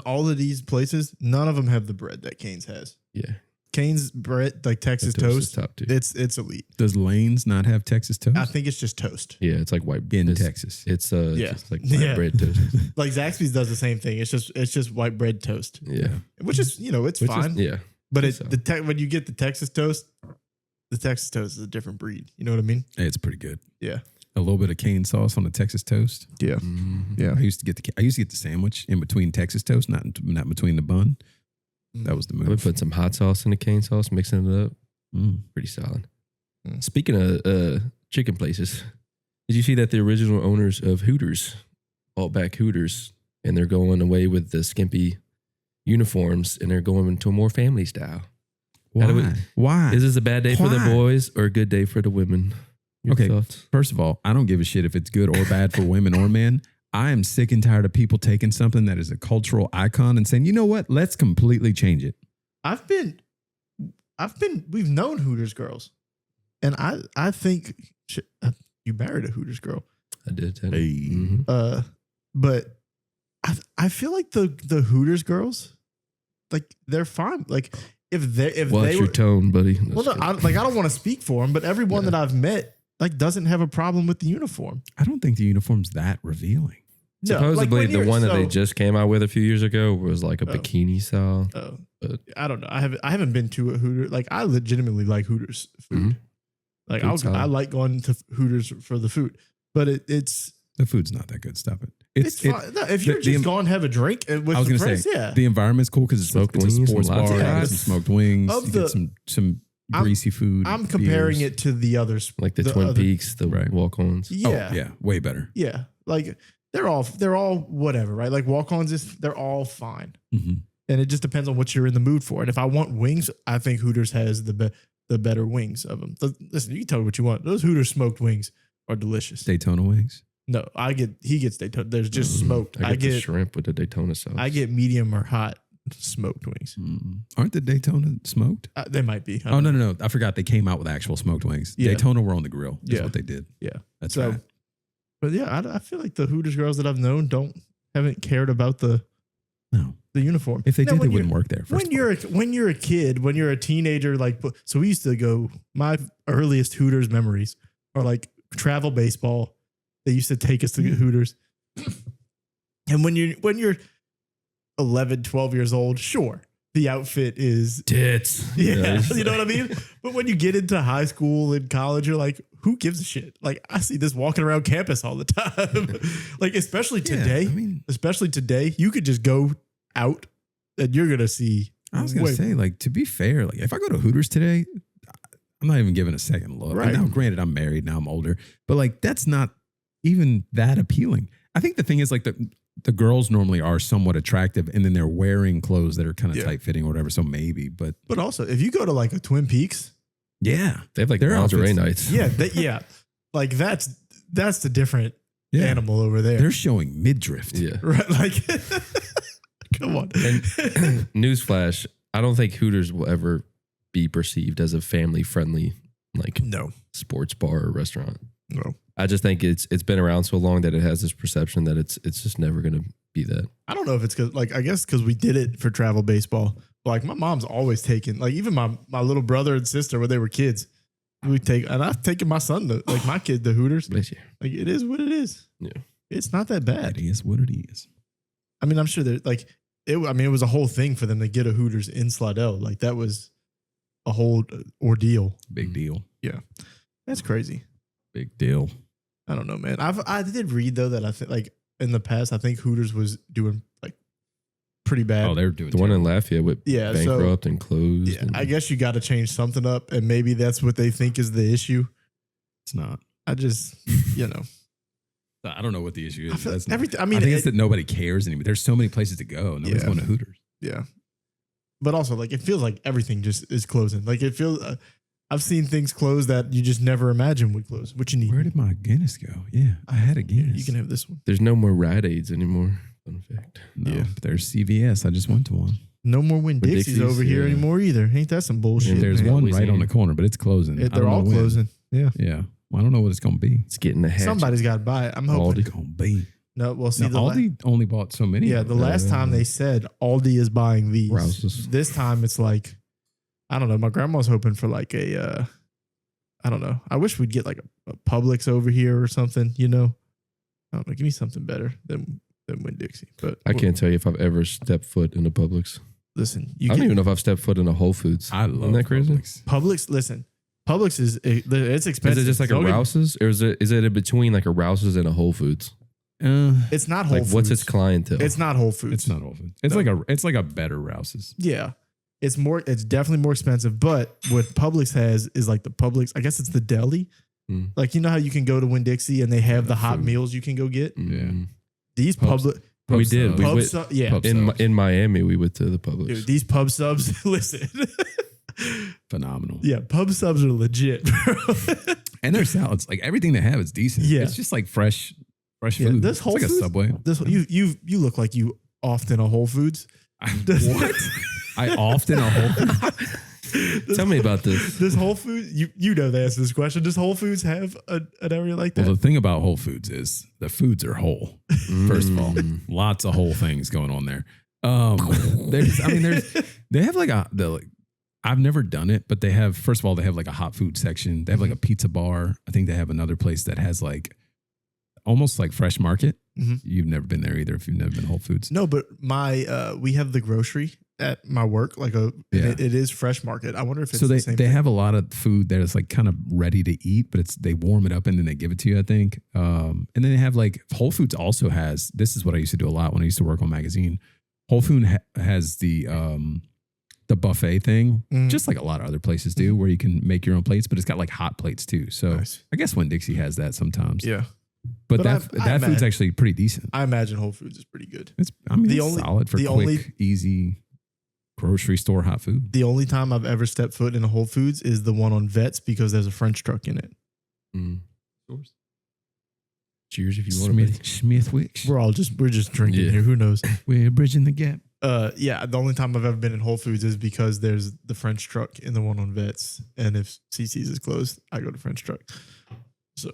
all of these places, none of them have the bread that Cane's has. Yeah. Cane's bread, like Texas Toast is toast, top tier. it's elite. Does Lane's not have Texas toast? I think it's just toast. Yeah, it's like white in it's, Texas. It's Yeah. just like white Yeah. bread toast. Like Zaxby's does the same thing. It's just white bread toast, Yeah, which is it's fine. yeah. But So. when you get the Texas toast is a different breed. You know what I mean? It's pretty good. Yeah. A little bit of cane sauce on the Texas toast. Yeah. Mhm. Yeah. I used to get the sandwich in between Texas toast, not between the bun. That was the I would move. put some hot sauce in the cane sauce, mixing it up. Mm. Pretty solid. Mm. Speaking of chicken places, did you see that the original owners of Hooters bought back Hooters and they're going away with the skimpy uniforms and they're going into a more family style? How do we- Why? Is this a bad day for the Why? boys or a good day for the women? Your Okay. thoughts? First of all, I don't give a shit if it's good or bad for women or men. I am sick and tired of people taking something that is a cultural icon and saying, you know what? Let's completely change it. We've known Hooters girls, and I think you married a Hooters girl. I did. Hey. Mhm. But I feel like the Hooters girls, like they're fine. Like if they Watch your were, tone, buddy. well, no, I don't want to speak for them, but everyone that I've met like doesn't have a problem with the uniform. I don't think the uniform's that revealing. No, like, Supposedly, when the you're- one that they so- just came out with a few years ago was like a bikini style. I don't know. I haven't been to a Hooters. Like I legitimately like Hooters food. Mhm. Like Food's solid. I like going to Hooters for the food, but it's The food's not that good. Stop it. fine. No, if you're the- just going to have a drink with I was the going to friends, say, yeah. the environment's cool because it's Smoked a wings, sports some bar. latte You get art. some smoked wings. Of You the- get some I'm- greasy food. I'm comparing beers. it to the others. Like the Twin Peaks, the Right. walk-ons. Yeah, Oh, yeah. Way better. yeah. Like they're all whatever, right? Like walk-ons they're all fine, Mm-hmm. and it just depends on what you're in the mood for. And if I want wings, I think Hooters has the better wings of them. Listen, you can tell me what you want. Those Hooters smoked wings are delicious. Daytona wings. No, he gets Daytona. There's just smoked. I get the shrimp with the Daytona sauce. I get medium or hot smoked wings. Aren't the Daytona smoked? They might be. I Oh, don't no. I forgot they came out with actual smoked wings. Yeah. Daytona were on the grill. Is Yeah. what they did. Yeah. That's So, right. But yeah, I feel like the Hooters girls that I've known haven't cared about the No. uniform. If they Now, did, they when wouldn't work there. First When you're a kid, when you're a teenager, like so we used to go. My earliest Hooters memories are like travel baseball. They used to take us to Hooters, and when you're 11, 12 years old, sure, the outfit is tits. yeah, you know what I mean? But when you get into high school and college, you're like, who gives a shit? Like, I see this walking around campus all the time. Like, especially today, you could just go out and you're going to see. I was going to say, like, to be fair, like, if I go to Hooters today, I'm not even giving a second look. Right. Now, granted, I'm married. Now I'm older. But, like, that's not even that appealing. I think the thing is, like, the girls normally are somewhat attractive, and then they're wearing clothes that are kind of tight fitting or whatever. So maybe, but also, if you go to like a Twin Peaks, yeah, They have like Their lingerie outfits- nights. yeah, like that's the different animal over there. They're showing midriff. Yeah. Right, like, come on. And newsflash, I don't think Hooters will ever be perceived as a family-friendly like No, sports bar or restaurant. no. I just think it's been around so long that it has this perception that it's just never going to be that. I don't know if it's because, like, I guess because we did it for travel baseball. But like, my mom's always taken, like, even my little brother and sister when they were kids, and I've taken my son to, like, my kid to Hooters. Bless you. Like, it is what it is. Yeah. It's not that bad. It is what it is. I mean, I'm sure that, like, it was a whole thing for them to get a Hooters in Slidell. Like, that was a whole ordeal. Big deal. That's crazy. Big deal. I don't know, man. I did read though that I think like in the past I think Hooters was doing like pretty bad. Oh, they're doing The one in terrible. Lafayette with Yeah, so- bankrupt and closed. Yeah, and- I guess you got to change something up, and maybe that's what they think is the issue. It's not. I just, I don't know what the issue is. I feel That's not- everything. I I mean, think it's that nobody cares anymore. There's so many places to go. Nobody's Yeah. going to Hooters. yeah, but also like it feels like everything just is closing. Like it feels. I've seen things close that you just never imagined would close. What you need? Where did my Guinness go? Yeah, I had a Guinness. You can have this one. There's no more Rite Aids anymore. Fun fact. No, Yeah. but there's CVS. I just went to one. No more Win Dixies Dixie's, over here yeah. anymore either. Ain't that some bullshit? Yeah, There's man? one Louisiana. right on the corner, but it's closing. I They're don't all know when. closing. Yeah. Yeah. Well, I don't know what it's going to be. It's getting the hatchet. Somebody's got to buy it. I'm hoping. It's going to be. No, well, see, Now, Aldi only bought so many. yeah, of the them. last time they said Aldi is buying these. Rouses. This time it's like I don't know. My grandma's hoping for like a, I don't know. I wish we'd get like a Publix over here or something, you know? I don't know. Give me something better than Winn-Dixie. But I can't tell you if I've ever stepped foot in a Publix. Listen, I don't even know if I've stepped foot in a Whole Foods. I love Isn't that crazy? Publix, listen. Publix it's expensive. Is it just like a Rouse's, or is it in between like a Rouse's and a Whole Foods? It's not Whole Foods. What's its clientele? It's not Whole Foods. It's not Whole Foods. It's like a better Rouse's. Yeah. It's definitely more expensive. But what Publix has is like the Publix, I guess it's the deli. Mm. Like, you know how you can go to Winn-Dixie and they have the hot meals you can go get? Yeah. These Publix. We did. In Miami, we went to the Publix. Dude, these pub subs, listen. Phenomenal. Yeah, pub subs are legit, bro. And their salads, like everything they have is decent. Yeah. It's just like fresh Yeah, food. this Whole it's like Foods, a Subway. You look like you often a Whole Foods. What? I often a Whole Foods. Tell me about this. Does Whole Foods, you know the answer to this question. Does Whole Foods have an area like that? Well, the thing about Whole Foods is the foods are whole. First of all, lots of whole things going on there. They have like I've never done it, but they have, first of all, they have like a hot food section. They have like a pizza bar. I think they have another place that has like almost like Fresh Market. Mm-hmm. You've never been there either if you've never been Whole Foods. No, but we have the grocery at my work, like it is Fresh Market. I wonder if it's so the same they thing. have a lot of food that is like kind of ready to eat, but they warm it up and then they give it to you, I think. And then they have like Whole Foods also has, this is what I used to do a lot when I used to work on Magazine. Whole Food has the buffet thing, just like a lot of other places do, where you can make your own plates, but it's got like hot plates too. So nice. I guess Winn-Dixie has that sometimes. Yeah. But that food's actually pretty decent. I imagine Whole Foods is pretty good. It's solid for quick, easy grocery store hot food. The only time I've ever stepped foot in a Whole Foods is the one on Vets because there's a French truck in it. Cheers if you want to. Smithwick's. We're just drinking here. Who knows? We're bridging the gap. Yeah, the only time I've ever been in Whole Foods is because there's the French truck in the one on Vets, and if CC's is closed, I go to French truck. So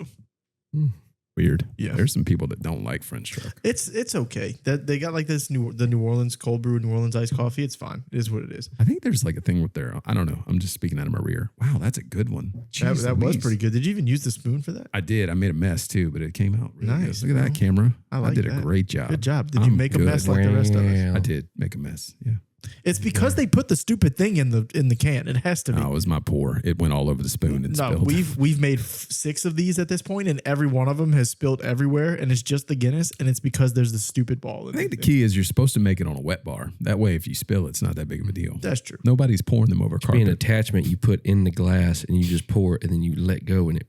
weird. Yeah, there's some people that don't like French truck. It's okay. That they got like the New Orleans cold brew, New Orleans iced coffee. It's fine. It is what it is. I think there's like a thing with their. I don't know. I'm just speaking out of my rear. Wow, that's a good one. That was pretty good. Did you even use the spoon for that? I did. I made a mess too, but it came out really nice. Good. Look at that camera. I did a great job. Good job. Did you make a mess like the rest of us? I did make a mess. Yeah. It's because they put the stupid thing in the can. It has to be. Oh, it was my pour. It went all over the spoon and spilled. We've made 6 of these at this point, and every one of them has spilled everywhere. And it's just the Guinness, and it's because there's the stupid ball. I think the key is you're supposed to make it on a wet bar. That way, if you spill, it's not that big of a deal. That's true. Nobody's pouring them over carpet. An attachment you put in the glass, and you just pour it, and then you let go, and it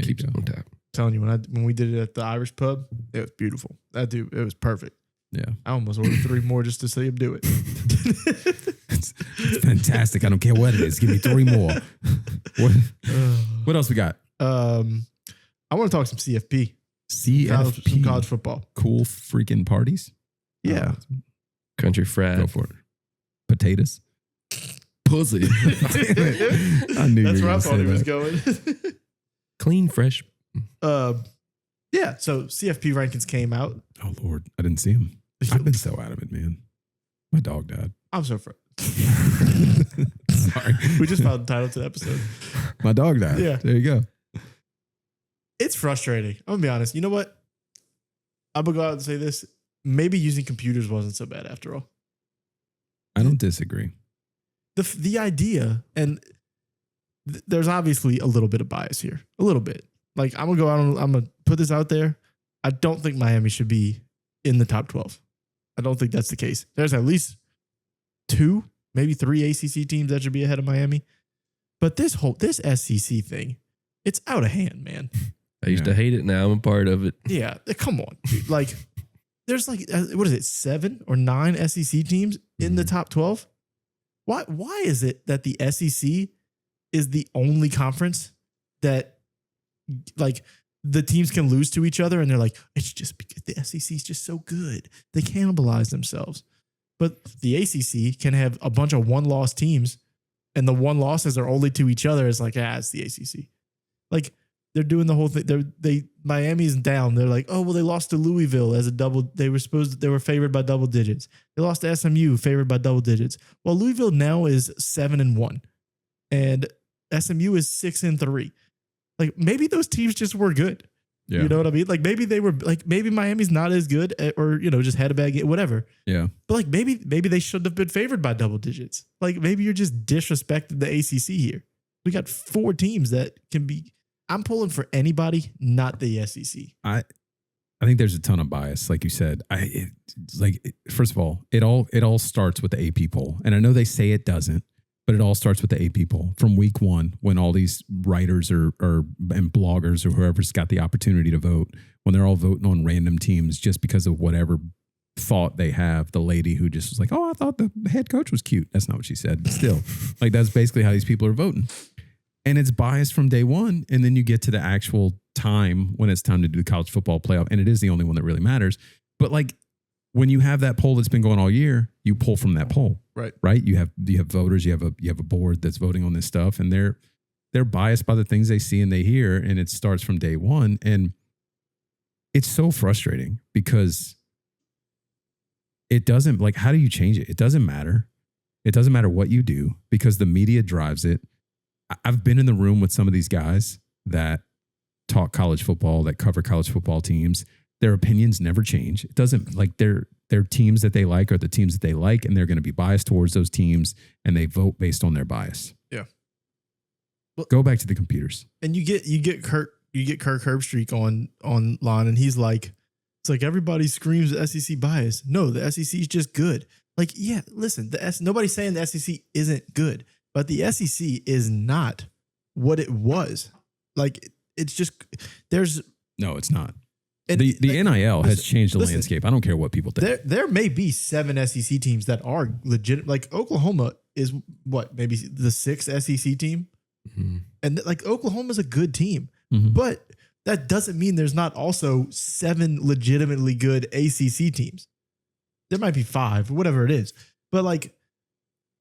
keeps it on top. I'm telling you, when we did it at the Irish pub, it was beautiful. It was perfect. Yeah, I almost ordered 3 more just to see him do it. It's fantastic. I don't care what it is. Give me 3 more. What else we got? I want to talk some CFP. CFP. Some college football. Cool freaking parties. Yeah. Country fried. Go for it. Potatoes. Pussy. I knew that's you were where I thought he was that. going. Clean, fresh. Yeah. So CFP rankings came out. Oh Lord, I didn't see him. I've been so out of it, man. My dog died. I'm so afraid. Sorry. We just found the title to the episode. My dog died. Yeah. There you go. It's frustrating. I'm going to be honest. You know what? I'm going to go out and say this. Maybe using computers wasn't so bad after all. I don't disagree. The idea, and there's obviously a little bit of bias here. A little bit. Like, I'm going to go out and I'm going to put this out there. I don't think Miami should be in the top 12. I don't think that's the case. There's at least 2, maybe 3 ACC teams that should be ahead of Miami. But this SEC thing, it's out of hand, man. I used to hate it. Now I'm a part of it. Yeah, come on, dude. Like, there's like, what is it, 7 or 9 SEC teams in the top 12? Why is it that the SEC is the only conference that, like, the teams can lose to each other and they're like, it's just because the SEC is just so good. They cannibalize themselves. But the ACC can have a bunch of 1-loss teams and the 1 losses are only to each other. It's like, it's the ACC. Like, They're doing the whole thing. Miami's down. They're like, oh well, they lost to Louisville as a double. They were favored by double digits. They lost to SMU, favored by double digits. Well, Louisville now is 7-1, and SMU is 6-3. Like maybe those teams just were good. Yeah. You know what I mean? Like maybe they were maybe Miami's not as good or just had a bad game, whatever. Yeah. But like maybe they shouldn't have been favored by double digits. Like maybe you're just disrespecting the ACC here. We got 4 teams that can be. I'm pulling for anybody, not the SEC. I think there's a ton of bias, like you said. First of all, it all starts with the AP poll, and I know they say it doesn't, but it all starts with the AP poll from week 1 when all these writers and bloggers or whoever's got the opportunity to vote, when they're all voting on random teams just because of whatever thought they have. The lady who just was like, oh, I thought the head coach was cute. That's not what she said, but still, like that's basically how these people are voting. And it's biased from day one. And then you get to the actual time when it's time to do the college football playoff. And it is the only one that really matters. But like when you have that poll that's been going all year, you pull from that poll. Right. You have voters, you have a board that's voting on this stuff, and they're biased by the things they see and they hear. And it starts from day one. And it's so frustrating because it doesn't, like, how do you change it? It doesn't matter. It doesn't matter what you do because the media drives it. I've been in the room with some of these guys that talk college football, that cover college football teams. Their opinions never change. It doesn't, like, their teams that they like are the teams that they like, and they're going to be biased towards those teams, and they vote based on their bias. Yeah. Well, go back to the computers. And you get Kirk Herbstreit online, and he's like, it's like everybody screams SEC bias. No, the SEC is just good. Like, yeah, listen, nobody's saying the SEC isn't good, but the SEC is not what it was. Like, it's just no, it's not. And the NIL has changed the landscape. I don't care what people think. There may be 7 SEC teams that are legit. Like Oklahoma is maybe the 6th SEC team, and like Oklahoma's a good team, but that doesn't mean there's not also 7 legitimately good ACC teams. There might be 5, whatever it is, but like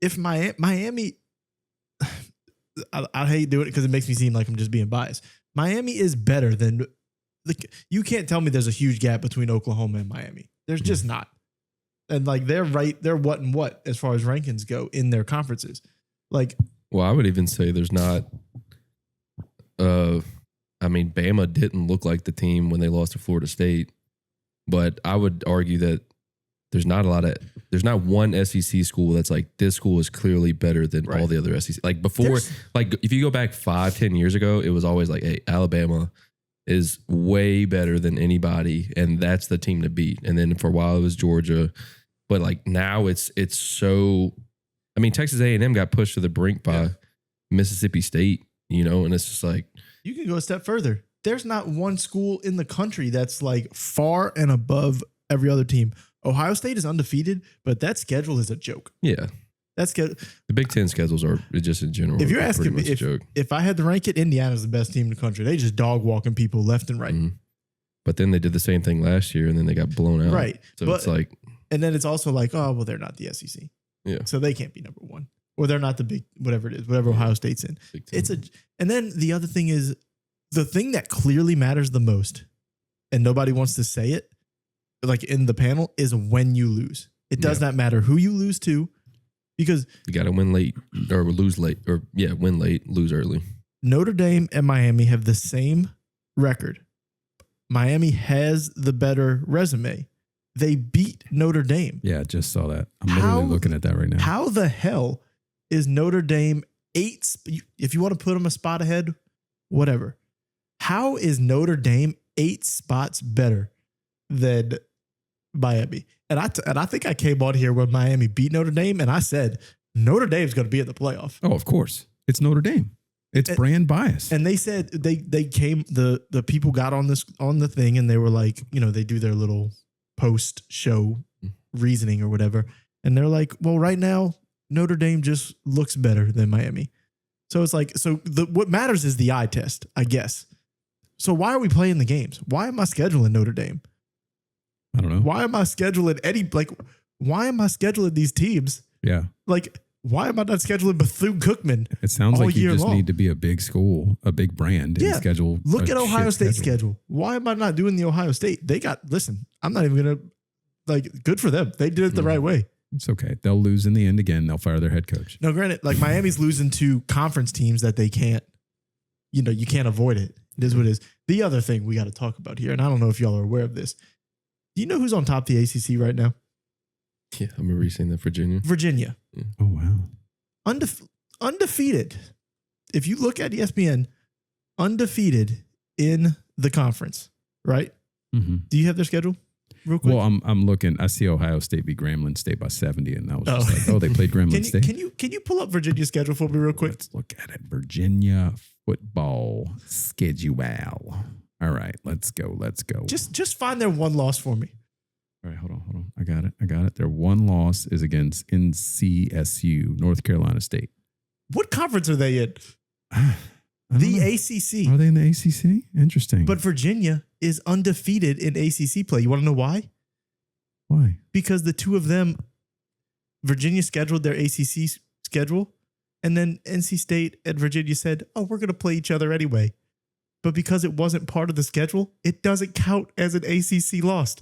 if Miami, I hate doing it because it makes me seem like I'm just being biased. Miami is better than. Like, you can't tell me there's a huge gap between Oklahoma and Miami. There's just not. And like they're what and what as far as rankings go in their conferences. Like, well, I would even say there's not. I mean, Bama didn't look like the team when they lost to Florida State, but I would argue that there's not one SEC school that's like, this school is clearly better than all the other SEC. Like before, like if you go back 5-10 years ago, it was always like, hey, Alabama is way better than anybody, and that's the team to beat. And then for a while it was Georgia, but like now it's so. I mean, Texas A&M got pushed to the brink by Mississippi State, and it's just like, you can go a step further. There's not one school in the country that's like far and above every other team. Ohio State is undefeated, but that schedule is a joke. Yeah. The Big Ten schedules are just in general. If you're asking me, if I had to rank it, Indiana's the best team in the country. They just dog walking people left and right. But then they did the same thing last year, and then they got blown out. Right. So it's like, and then it's also like, oh well, they're not the SEC. Yeah. So they can't be number 1, or they're not the big whatever it is, whatever Ohio State's in. And then the other thing is the thing that clearly matters the most, and nobody wants to say it, like in the panel, is when you lose. It does not matter who you lose to. Because you got to win late or lose late, or win late, lose early. Notre Dame and Miami have the same record. Miami has the better resume. They beat Notre Dame. Yeah, just saw that. I'm literally looking at that right now. How the hell is Notre Dame 8? If you want to put them a spot ahead, whatever. How is Notre Dame 8 spots better than Miami? And I think I came on here when Miami beat Notre Dame, and I said Notre Dame's going to be in the playoff. Oh, of course, it's Notre Dame. It's brand bias. And they said they came, the people got on the thing, and they were like, they do their little post show reasoning or whatever, and they're like, well, right now Notre Dame just looks better than Miami. So it's like, what matters is the eye test, I guess. So why are we playing the games? Why am I scheduling Notre Dame? I don't know. Why am I scheduling why am I scheduling these teams? Yeah. Like, why am I not scheduling Bethune-Cookman? It sounds like you just long? need to be a big school, a big brand, and schedule. Look at Ohio State's schedule. Why am I not doing the Ohio State? Listen, I'm not even going to, good for them. They did it the right way. It's okay. They'll lose in the end again. They'll fire their head coach. No, granted, Miami's losing to conference teams that they can't, you can't avoid it. It is what it is. The other thing we got to talk about here, and I don't know if y'all are aware of this. Do you know who's on top of the ACC right now? Yeah, I remember you saying that. Virginia. Yeah. Oh, wow. Undefeated. If you look at ESPN, undefeated in the conference, right? Mm-hmm. Do you have their schedule real quick? Well, I'm looking. I see Ohio State beat Grambling State by 70, and that was just like, they played Grambling State. Can you pull up Virginia's schedule for me real quick? Let's look at it. Virginia football schedule. All right, let's go. Just find their one loss for me. All right, hold on. I got it. Their one loss is against NCSU, North Carolina State. What conference are they in? The ACC. Are they in the ACC? Interesting. But Virginia is undefeated in ACC play. You want to know why? Why? Because the two of them, Virginia scheduled their ACC schedule, and then NC State and Virginia said, "Oh, we're going to play each other anyway." But because it wasn't part of the schedule, it doesn't count as an ACC loss.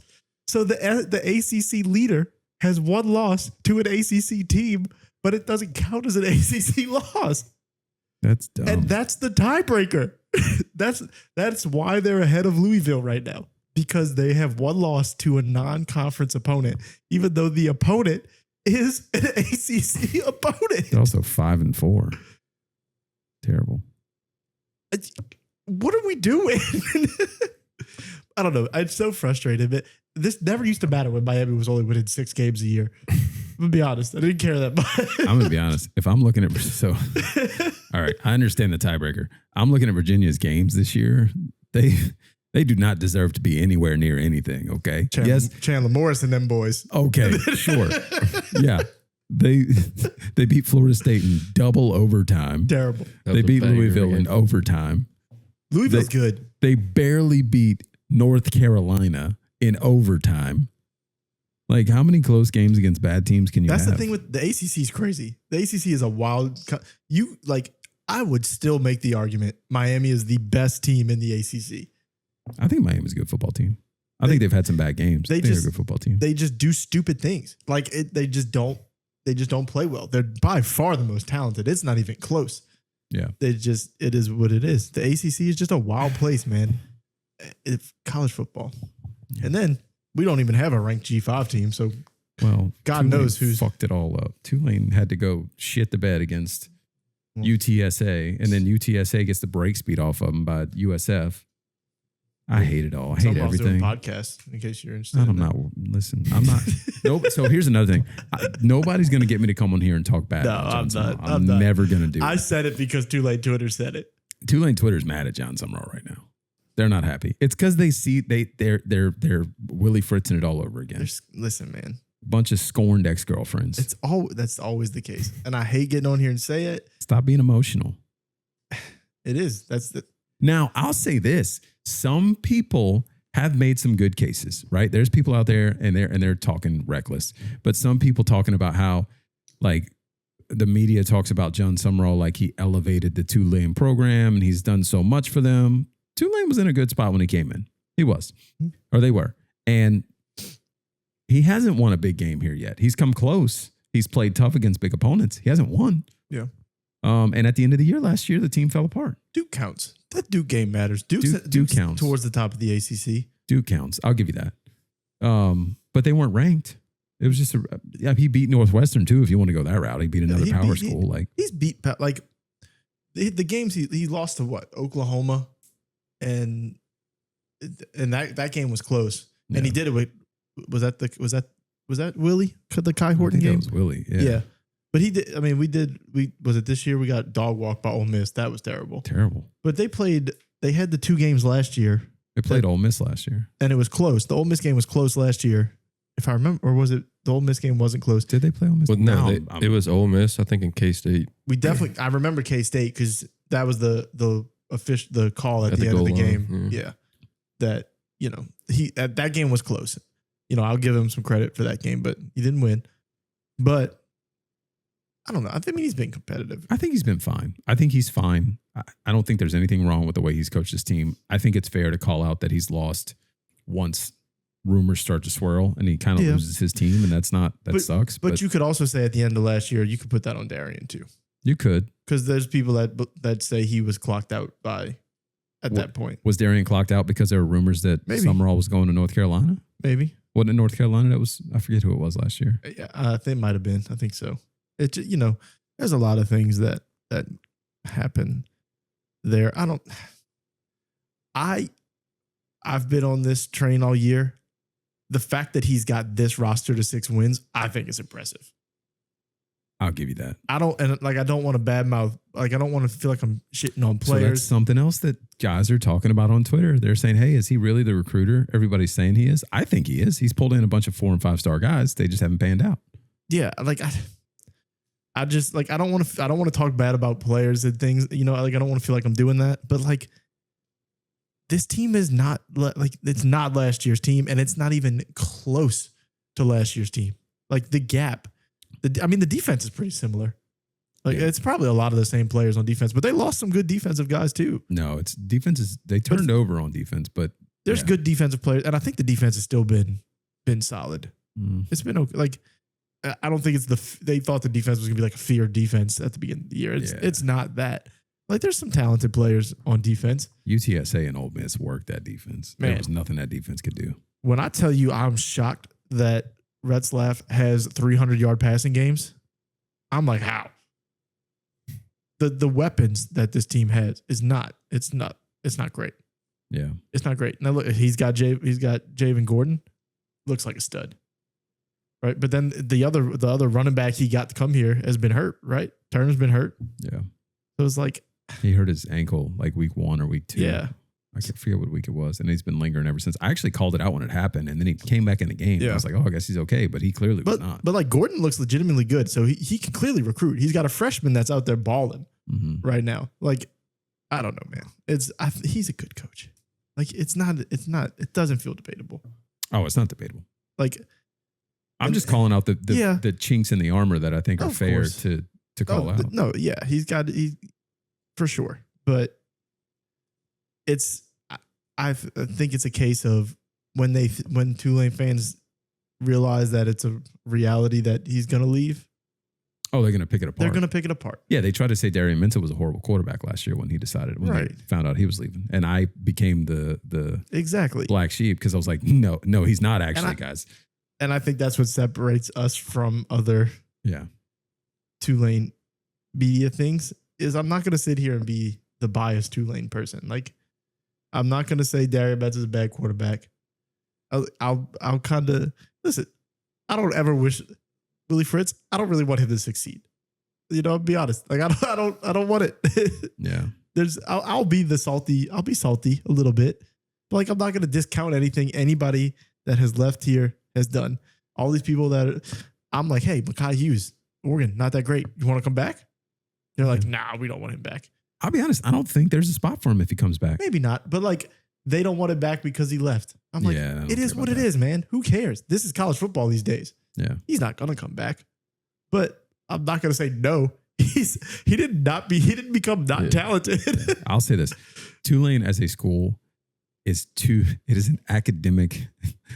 So the ACC leader has one loss to an ACC team, but it doesn't count as an ACC loss. That's dumb. And that's the tiebreaker. That's why they're ahead of Louisville right now, because they have one loss to a non-conference opponent, even though the opponent is an ACC opponent. They're also 5-4. Terrible. What are we doing? I don't know. I'm so frustrated. But this never used to matter when Miami was only winning 6 games a year. I'm going to be honest. I didn't care that much. I'm going to be honest. If I'm looking at... all right. I understand the tiebreaker. I'm looking at Virginia's games this year. They do not deserve to be anywhere near anything, okay? Chandler Morris and them boys. Okay, sure. Yeah. They beat Florida State in double overtime. Terrible. They beat Louisville in overtime. Louisville's good. They barely beat North Carolina in overtime. Like, how many close games against bad teams can you have? That's the thing with the ACC is crazy. The ACC is a wild... I would still make the argument Miami is the best team in the ACC. I think Miami's a good football team. I think they've had some bad games. They're a good football team. They just do stupid things. They just don't play well. They're by far the most talented. It's not even close. Yeah. It is what it is. The ACC is just a wild place, man. It's college football. Yeah. And then we don't even have a ranked G5 team. So, God Tulane knows who's fucked it all up. Tulane had to go shit the bed against UTSA, and then UTSA gets the break speed off of them by USF. I hate it all. I hate everything. Podcast, in case you're interested. I'm not. Nope. So here's another thing. Nobody's going to get me to come on here and talk bad. No, about John I'm not. I'm never going to do it. I said it because Tulane Twitter said it. Tulane Twitter's mad at John Summerall right now. They're not happy. It's because they see they're Willie Fritzing it all over again. Listen, man. Bunch of scorned ex-girlfriends. That's always the case. And I hate getting on here and say it. Stop being emotional. It is. Now, I'll say this. Some people have made some good cases, right? There's people out there and they're talking reckless. But some people talking about how, like, the media talks about John Summerall like he elevated the Tulane program and he's done so much for them. Tulane was in a good spot when he came in. He was. Or they were. And he hasn't won a big game here yet. He's come close. He's played tough against big opponents. He hasn't won. Yeah. And at the end of the year last year, the team fell apart. Duke counts. That Duke game matters. Duke counts. Towards the top of the ACC. Duke counts. I'll give you that. But they weren't ranked. It was just he beat Northwestern too. If you want to go that route, he beat another power school. He's beat the games he lost to what? Oklahoma, and that game was close. Yeah. And he did it with was that Willie? The Kai Horton game? That was Willie. Yeah. But he did. I mean, was it this year? We got dog walked by Ole Miss. That was terrible. Terrible. But they had the 2 games last year. They played Ole Miss last year. And it was close. The Ole Miss game was close last year. If I remember, or was it the Ole Miss game wasn't close? Did they play Ole Miss? Well, no, it was Ole Miss, I think, in K-State. I remember K-State because that was the call at the end of the game. Yeah. That, that game was close. I'll give him some credit for that game, but he didn't win. But I don't know. I mean, he's been competitive. I think he's been fine. I think he's fine. I don't think there's anything wrong with the way he's coached his team. I think it's fair to call out that he's lost once rumors start to swirl and he kind of loses his team, and that sucks. But you could also say at the end of last year, you could put that on Darian too. You could. Because there's people that say he was clocked out at that point. Was Darian clocked out because there were rumors that Summerall was going to North Carolina? Maybe. Wasn't it North Carolina? That was, I forget who it was last year. Yeah, I think it might have been. I think so. It, there's a lot of things that happen there. I've been on this train all year. The fact that he's got this roster to 6 wins, I think is impressive. I'll give you that. I don't want to badmouth. I don't want to feel like I'm shitting on players. So that's something else that guys are talking about on Twitter. They're saying, hey, is he really the recruiter everybody's saying he is? I think he is. He's pulled in a bunch of 4 and 5 star guys. They just haven't panned out. Yeah. I just I don't want to talk bad about players and things, I don't want to feel like I'm doing that, but this team is not it's not last year's team, and it's not even close to last year's team. The gap, the defense is pretty similar. It's probably a lot of the same players on defense, but they lost some good defensive guys too. No, it's defenses. They turned over on defense, but there's good defensive players, and I think the defense has still been solid. It's been okay. I don't think they thought the defense was gonna be a feared defense at the beginning of the year. It's not that. There's some talented players on defense. UTSA and Ole Miss worked that defense. Man, there was nothing that defense could do. When I tell you I'm shocked that Retzlaff has 300-yard passing games, I'm like, how? The weapons that this team has it's not great. Yeah. It's not great. Now look, he's got Javen Gordon, looks like a stud. Right? But then the other running back he got to come here has been hurt, right? Turner's been hurt. Yeah. So it was he hurt his ankle week 1 or week 2. Yeah. I can't forget what week it was. And he's been lingering ever since. I actually called it out when it happened. And then he came back in the game. Yeah. I was like, oh, I guess he's okay. But he clearly was not. But Gordon looks legitimately good. So he can clearly recruit. He's got a freshman that's out there balling right now. I don't know, man. He's a good coach. It doesn't feel debatable. Oh, it's not debatable. I'm just calling out the chinks in the armor that I think are fair to call out. No, yeah, he for sure. But I think it's a case of when Tulane fans realize that it's a reality that he's going to leave. Oh, they're going to pick it apart. They're going to pick it apart. Yeah, they tried to say Darian Minta was a horrible quarterback last year when they found out he was leaving, and I became the exactly black sheep because I was like, no, he's not actually, guys. And I think that's what separates us from other Tulane media things. Is I'm not going to sit here and be the biased Tulane person. I'm not going to say Darian Betts is a bad quarterback. I'll kind of listen. I don't ever wish Willie Fritz. I don't really want him to succeed. I'll be honest. I don't want it. Yeah. I'll be salty. I'll be salty a little bit. But I'm not going to discount anything anybody that has left here has done. All these people I'm like, hey, Mekhi Hughes, Oregon, not that great. You want to come back? They're like, nah, we don't want him back. I'll be honest. I don't think there's a spot for him if he comes back. Maybe not. But they don't want it back because he left. I'm like, it is what it is, man. Who cares? This is college football these days. Yeah. He's not going to come back. But I'm not going to say no. He didn't become not talented. I'll say this. Tulane as a school it is an academic,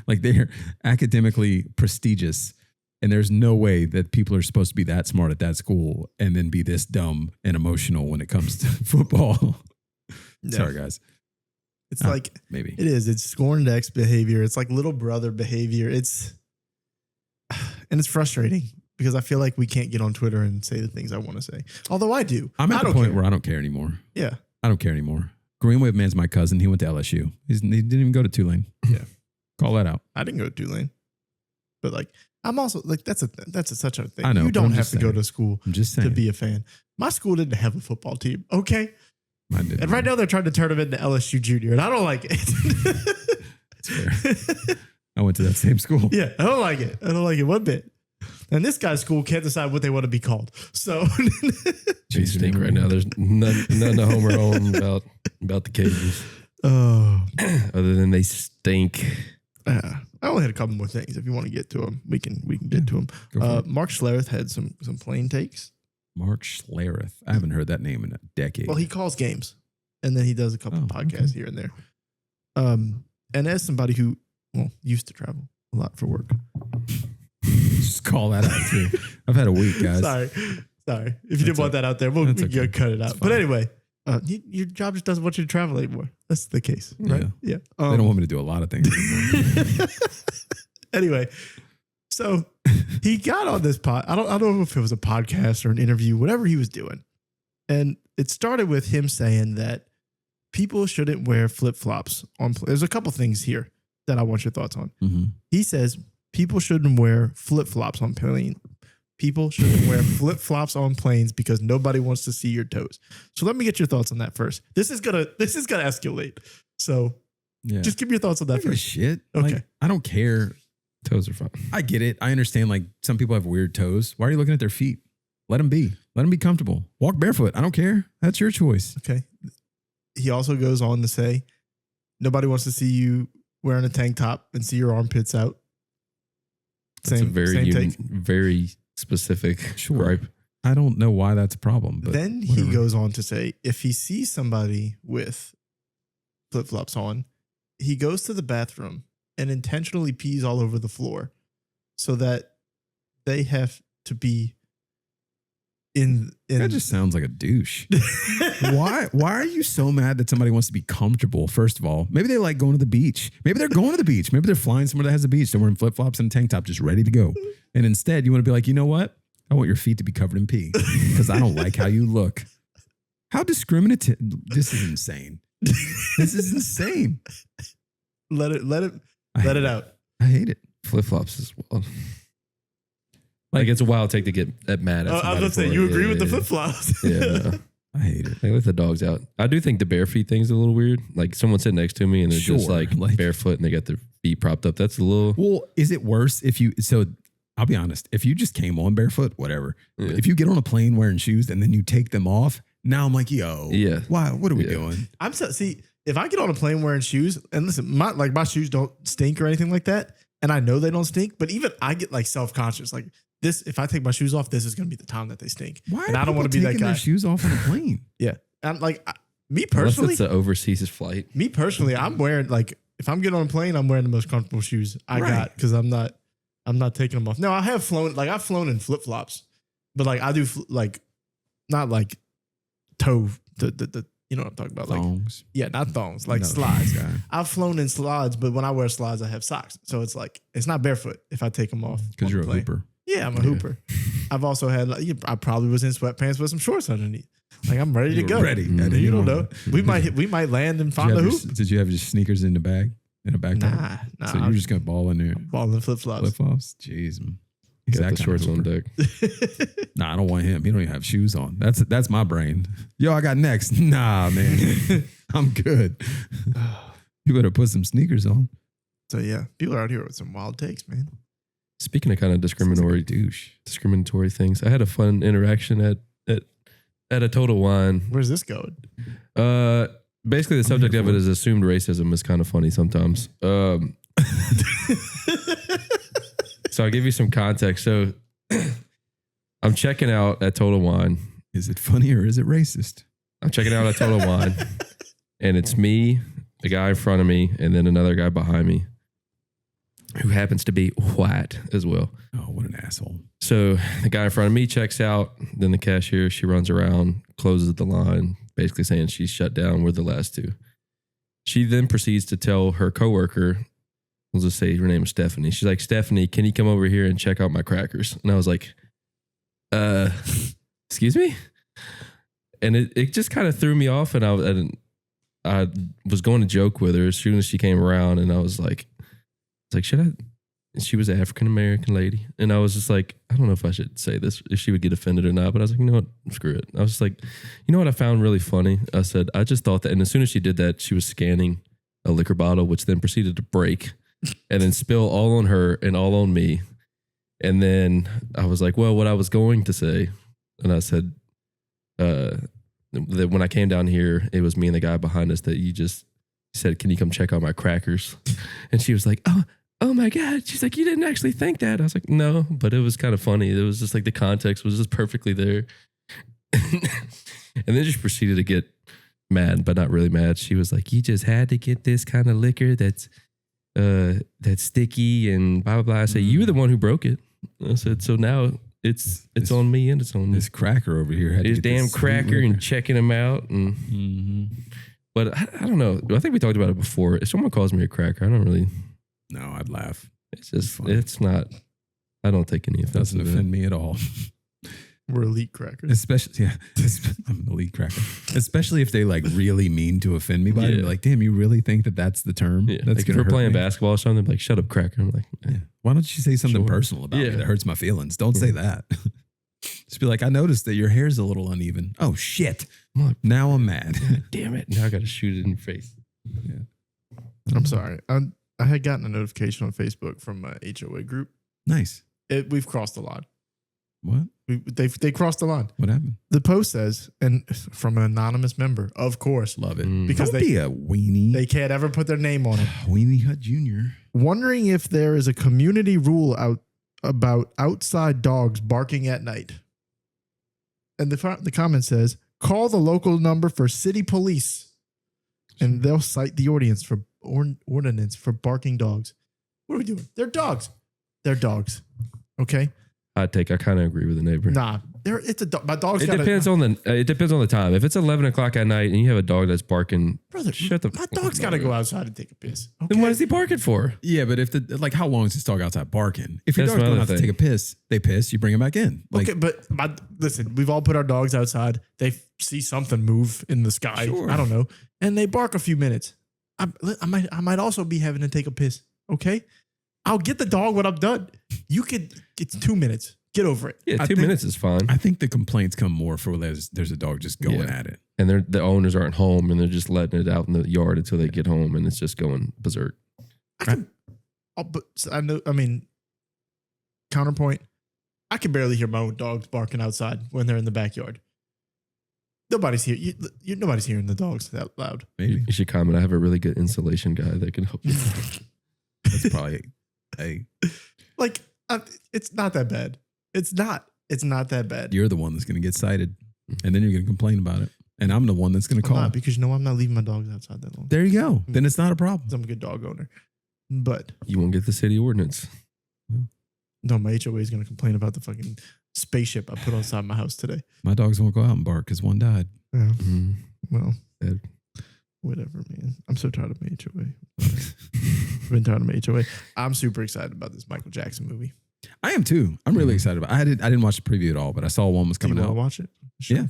they're academically prestigious. And there's no way that people are supposed to be that smart at that school and then be this dumb and emotional when it comes to football. No. Sorry, guys. It's maybe it is. It's Scorndex behavior. It's little brother behavior. And it's frustrating because I feel like we can't get on Twitter and say the things I want to say. Although I do. I'm at the point where I don't care anymore. Yeah. I don't care anymore. Green Wave Man's my cousin. He went to LSU. He didn't even go to Tulane. Yeah. Call that out. I didn't go to Tulane. But I'm also that's such a thing. I know. You don't have to go to school to be a fan. My school didn't have a football team. Okay. Mine didn't. And right now they're trying to turn them into LSU Junior, and I don't like it. That's fair. I went to that same school. Yeah, I don't like it. I don't like it one bit. And this guy's school can't decide what they want to be called. So they stink right now. There's nothing to homer home about the Cajuns. Oh, other than they stink. I only had a couple more things. If you want to get to them, we can get to them. Mark Schlereth had some plain takes Mark Schlereth. I haven't heard that name in a decade. Well, he calls games, and then he does a couple podcasts here and there. And as somebody who used to travel a lot for work, just call that out too. I've had a week, guys. Sorry. If you didn't want that out there, we can cut it out. But anyway, your job just doesn't want you to travel anymore. That's the case, right? Yeah. They don't want me to do a lot of things anymore. Anyway, so he got on this I don't know if it was a podcast or an interview, whatever he was doing. And it started with him saying that people shouldn't wear flip-flops on planes. There's a couple things here that I want your thoughts on. Mm-hmm. He says people shouldn't wear flip-flops on planes. People shouldn't wear flip-flops on planes because nobody wants to see your toes. So let me get your thoughts on that first. This is gonna escalate. So just give me your thoughts on that first. Shit. Okay. Like, I don't care. Toes are fine. I get it. I understand. Like some people have weird toes. Why are you looking at their feet? Let them be. Let them be comfortable. Walk barefoot. I don't care. That's your choice. Okay. He also goes on to say, nobody wants to see you wearing a tank top and see your armpits out. That's very specific gripe. I don't know why that's a problem. But then whatever. He goes on to say, if he sees somebody with flip-flops on, he goes to the bathroom and intentionally pees all over the floor so that they have to be in that just sounds like a douche. Why are you so mad that somebody wants to be comfortable? First of all, maybe they like going to the beach. Maybe they're going to the beach. Maybe they're flying somewhere that has a beach. They're wearing flip-flops and a tank top just ready to go. And instead you want to be like, you know what? I want your feet to be covered in pee because I don't like how you look. How discriminative. This is insane. This is insane. Let it out. I hate it. Flip-flops as well. Like it's a wild take to get mad at. I was going to say, you agree with the flip-flops. Yeah. No. I hate it. Like, let the dogs out. I do think the bare feet thing's a little weird. Like someone sitting next to me and they're just like barefoot and they got their feet propped up. That's a little. Well, is it worse if you, so I'll be honest, if you just came on barefoot, whatever. Yeah. If you get on a plane wearing shoes and then you take them off, now I'm like, yo, why? What are we doing? See, if I get on a plane wearing shoes, and listen, my shoes don't stink or anything like that, and I know they don't stink, but even I get like self-conscious, like this. If I take my shoes off, this is going to be the time that they stink. Why? And I don't want to be that guy. Their shoes off on a plane. Yeah, and like me personally, unless it's an overseas flight. Me personally, I'm wearing like if I'm getting on a plane, I'm wearing the most comfortable shoes I got because I'm not taking them off. No, I've flown in flip-flops, but like I do like not like toe the you know what I'm talking about, thongs. Like not thongs, like slides. Guy. I've flown in slides, but when I wear slides, I have socks, so it's like it's not barefoot if I take them off because you're a hooper. Yeah, I'm a hooper. I've also had I probably was in sweatpants with some shorts underneath. Like I'm ready to go. Ready. You don't know. We might land and find the hoop. Did you have your sneakers in the bag? In a backpack? Nah. So you're just gonna ball in there? Ball in flip-flops. Flip-flops? Jeez. Got the shorts on deck. Nah, I don't want him. He don't even have shoes on. That's my brain. Yo, I got next. Nah, man. I'm good. You better put some sneakers on. So yeah, people are out here with some wild takes, man. Speaking of kind of discriminatory things, I had a fun interaction at a Total Wine. Where's this going? Basically, the subject of it is assumed racism is kind of funny sometimes. So I'll give you some context. So I'm checking out at Total Wine. Is it funny or is it racist? I'm checking out at Total Wine, and it's me, the guy in front of me, and then another guy behind me who happens to be white as well. Oh, what an asshole. So the guy in front of me checks out. Then the cashier, she runs around, closes the line, basically saying she's shut down. We're the last two. She then proceeds to tell her coworker, we'll just say her name is Stephanie. She's like, Stephanie, can you come over here and check out my crackers? And I was like, excuse me? And it just kind of threw me off. And I was going to joke with her as soon as she came around. And I was like, should I? And she was an African-American lady. And I was just like, I don't know if I should say this, if she would get offended or not. But I was like, you know what? Screw it. I was just like, you know what I found really funny? I said, I just thought that. And as soon as she did that, she was scanning a liquor bottle, which then proceeded to break and then spill all on her and all on me. And then I was like, well, what I was going to say, and I said that when I came down here, it was me and the guy behind us that you just said, can you come check out my crackers? And she was like, oh my God. She's like, you didn't actually think that. I was like, no, but it was kind of funny. It was just like the context was just perfectly there. And then just proceeded to get mad, but not really mad. She was like, "You just had to get this kind of liquor that's sticky and blah blah blah." I said, "You were the one who broke it." I said, "So now it's on me and it's on this cracker over here. His damn cracker and checking him out." And but I don't know. I think we talked about it before. If someone calls me a cracker, I don't really. No, I'd laugh. It's just it's not. I don't take any offense. Doesn't offend me at all. We're elite crackers. Especially, I'm an elite cracker. Especially if they like really mean to offend me by it. Like, damn, you really think that that's the term? Yeah. That's like if we're playing basketball or something, like, shut up, cracker. I'm like, why don't you say something personal about me that hurts my feelings? Don't say that. Just be like, I noticed that your hair's a little uneven. Oh shit! Now I'm mad. Damn it! Now I got to shoot it in your face. Yeah. I'm sorry. I had gotten a notification on Facebook from my HOA group. Nice. We've crossed the line. What? They crossed the line. What happened? The post says, and from an anonymous member, of course. Love it. Because Don't be a weenie. They can't ever put their name on it. Weenie Hut Jr. Wondering if there is a community rule about outside dogs barking at night. And the comment says, call the local number for city police. And they'll cite the ordinance for barking dogs. What are we doing? They're dogs. They're dogs. Okay? I kind of agree with the neighbor. Nah, it's a dog. My dog's It depends on the time. If it's 11 o'clock at night and you have a dog that's barking, brother, my dog's got to go outside and take a piss. Okay? Then what is he barking for? Yeah, but if how long is this dog outside barking? If your That's dog's going another out to take a piss, they piss, you bring them back in. Like, okay, but listen, we've all put our dogs outside. They see something move in the sky. Sure. I don't know, and they bark a few minutes. I might also be having to take a piss. Okay, I'll get the dog when I'm done. It's 2 minutes. Get over it. Yeah, 2 minutes is fine. I think the complaints come more for there's a dog just going at it. And the owners aren't home and they're just letting it out in the yard until they get home and it's just going berserk. Counterpoint. I can barely hear my own dogs barking outside when they're in the backyard. Nobody's here. Nobody's hearing the dogs that loud. Maybe you should comment. I have a really good insulation guy that can help you. That's probably it's not that bad. It's not that bad. You're the one that's going to get cited, and then you're going to complain about it, and I'm the one that's going to call. Because I'm not leaving my dogs outside that long. There you go. Then it's not a problem. I'm a good dog owner, but you won't get the city ordinance. No, my HOA is going to complain about the fucking spaceship I put outside my house today. My dogs won't go out and bark because one died. Yeah. Well, whatever, man. I'm so tired of my HOA. I've been tired of my HOA. I'm super excited about this Michael Jackson movie. I am too. I'm really excited about it. I didn't watch the preview at all, but I saw one was coming out. Watch it? Yeah.